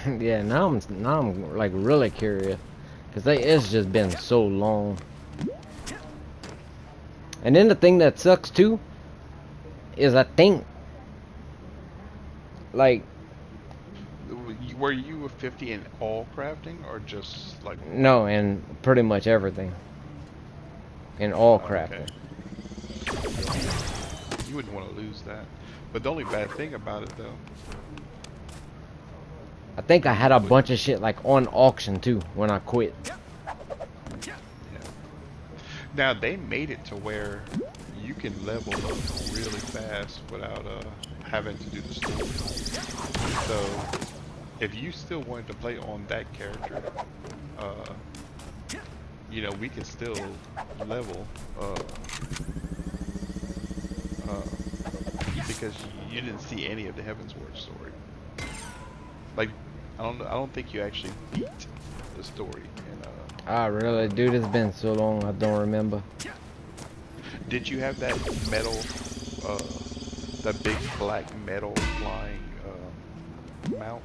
came Yeah, now I'm like really curious, cause it's just been so long. And then the thing that sucks too is I think like Were you a 50 in all crafting, or just like no, and pretty much everything in all crafting. You wouldn't want to lose that. But the only bad thing about it though, I think I had a bunch of shit like on auction too when I quit. yeah. Now they made it to where you can level up really fast without having to do the story. So if you still wanted to play on that character, you know, we can still level because you didn't see any of the Heavensward story. Like, I don't think you actually beat the story. And Ah, really, dude, it's been so long, I don't remember. did you have that metal, that big black metal flying mount?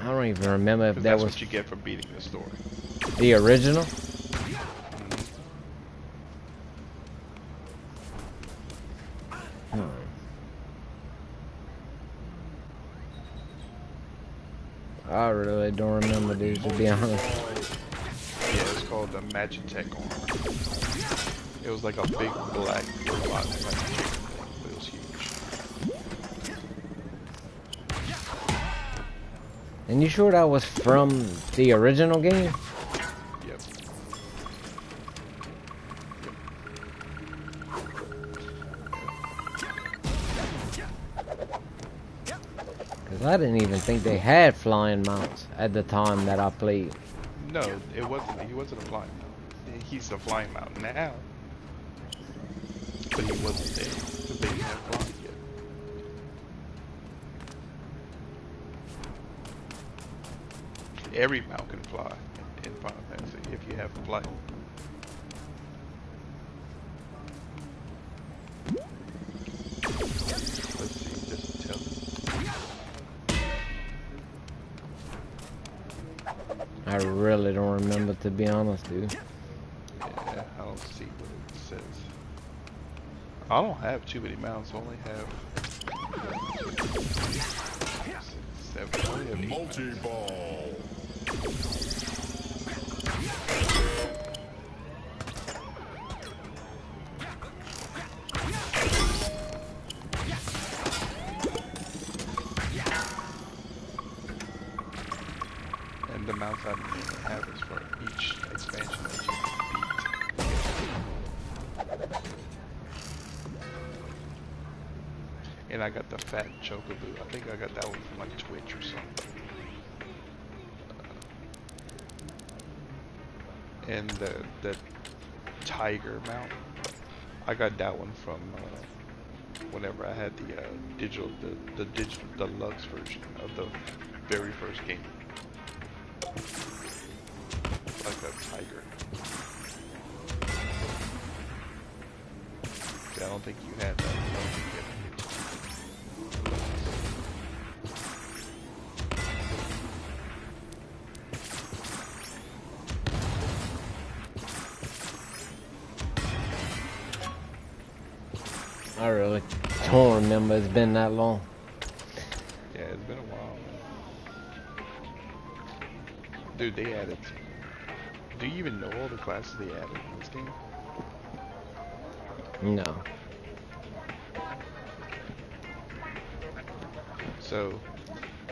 I don't even remember if that That's was what you get for beating the story. the original. I really don't remember, dude, to be honest. Yeah, it's called the Magitech armor. It was like a big black robot, like a chicken thing, but it was huge. And you sure that was from the original game? Yep. Because I didn't even think they had flying mounts at the time that I played. No, it wasn't. He wasn't a flying mount. He's a flying mount now, but he wasn't there because they didn't have flying yet. Every mount can fly in Final Fantasy if you have flight. Let's see, just tell me. I really don't remember, to be honest, dude. Yeah, I don't see what it says. I don't have too many mounts. I only have 7. I only have 8 mounts. Multi-ball. And the mounts I have is for each expansion that you beat. And I got the fat Chocobo. I think I got that one from like Twitch or something. And the tiger mount, I got that one from whenever I had the digital deluxe version of the very first game. Like a tiger. See, I don't think you had that. I don't think you had I really don't remember. It's been that long. Yeah, it's been a while. Dude, they added... Do you even know all the classes they added in this game? No. So,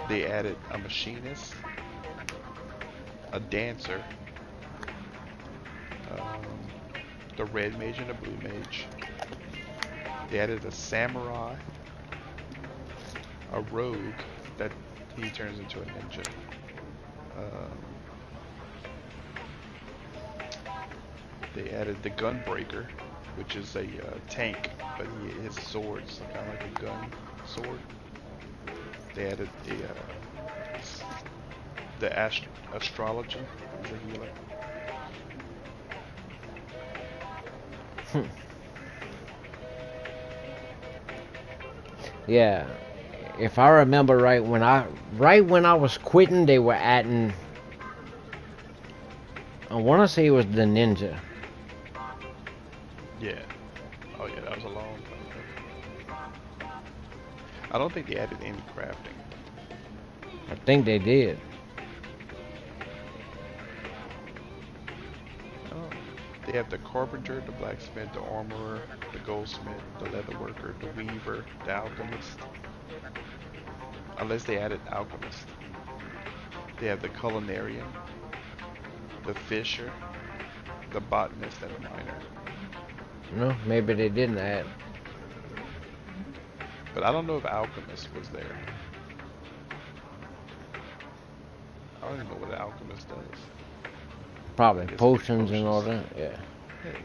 they added a machinist, a dancer, the red mage and a blue mage. They added a samurai, a rogue that he turns into a ninja. They added the gunbreaker, which is a tank, but his sword's kind of like a gun sword. They added the astrologer, is a healer. Yeah, if I remember right, when I was quitting, they were adding. I want to say it was the ninja. Yeah. Oh yeah, that was a long time ago. I don't think they added any crafting. I think they did. Oh. They have the carpenter, the blacksmith, the armorer, the goldsmith, the leatherworker, the weaver, the alchemist. Unless they added alchemist. They have the culinarian, the fisher, the botanist, and the miner. No, maybe they didn't add. But I don't know if alchemist was there. I don't even know what an alchemist does. Probably I guess potions and potions. all that. Yeah. Hey,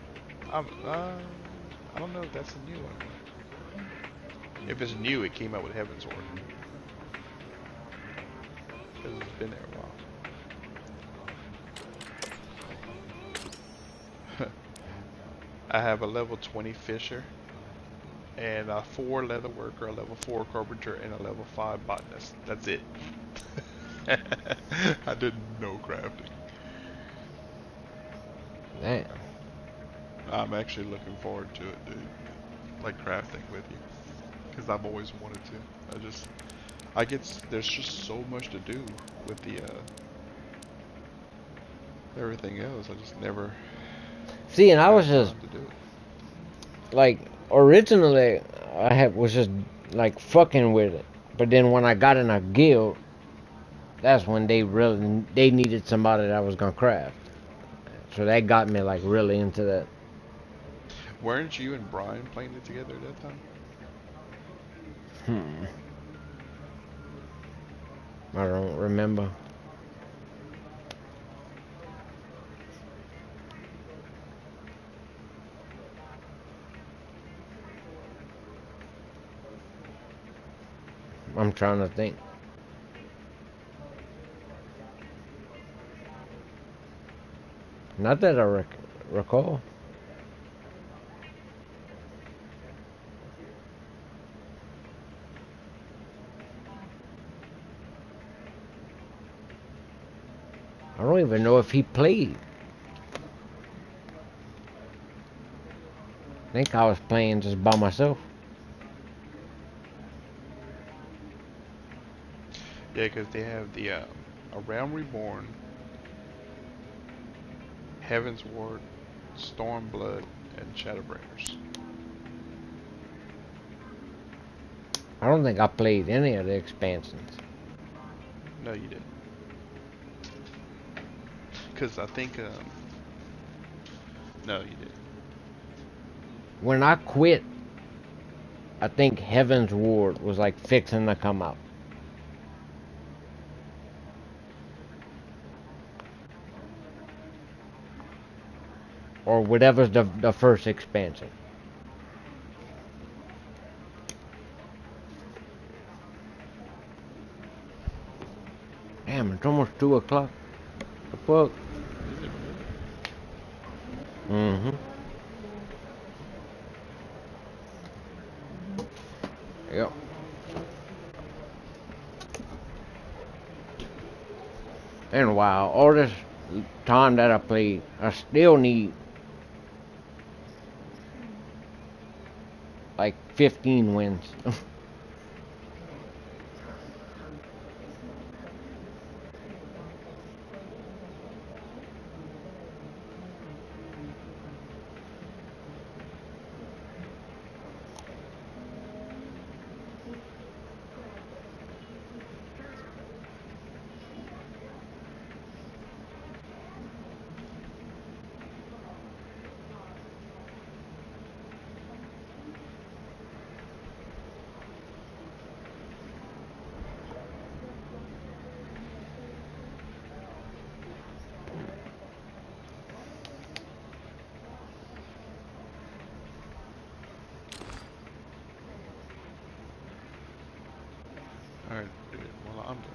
I don't know if that's a new one. If it's new, it came out with Heaven's Ward. Because it's been there a while. I have a level 20 Fisher, and a 4 Leather Worker, a level 4 Carpenter, and a level 5 Botanist. That's it. I did no crafting. Damn. I'm actually looking forward to it, dude. Like crafting with you. Because I've always wanted to. There's just so much to do with the, everything else. I just never... See, and I was just, to do it. like, originally, was just, like, fucking with it. But then when I got in a guild, that's when they needed somebody that was gonna craft. So that got me, like, really into that. Weren't you and Brian playing it together at that time? I don't remember. I'm trying to think. Not that I recall. I don't even know if he played. I think I was playing just by myself. Yeah, because they have the A Realm Reborn, Heaven's Ward, Stormblood, and Shadowbringers. I don't think I played any of the expansions. No, you didn't. Because I think, no, you didn't. When I quit, I think Heaven's Ward was like fixing to come out. Or whatever's the first expansion. Damn, it's almost 2 o'clock. The fuck? Mm-hmm. Yep. And wow, all this time that I played, I still need like 15 wins. Alright, well, I'm done.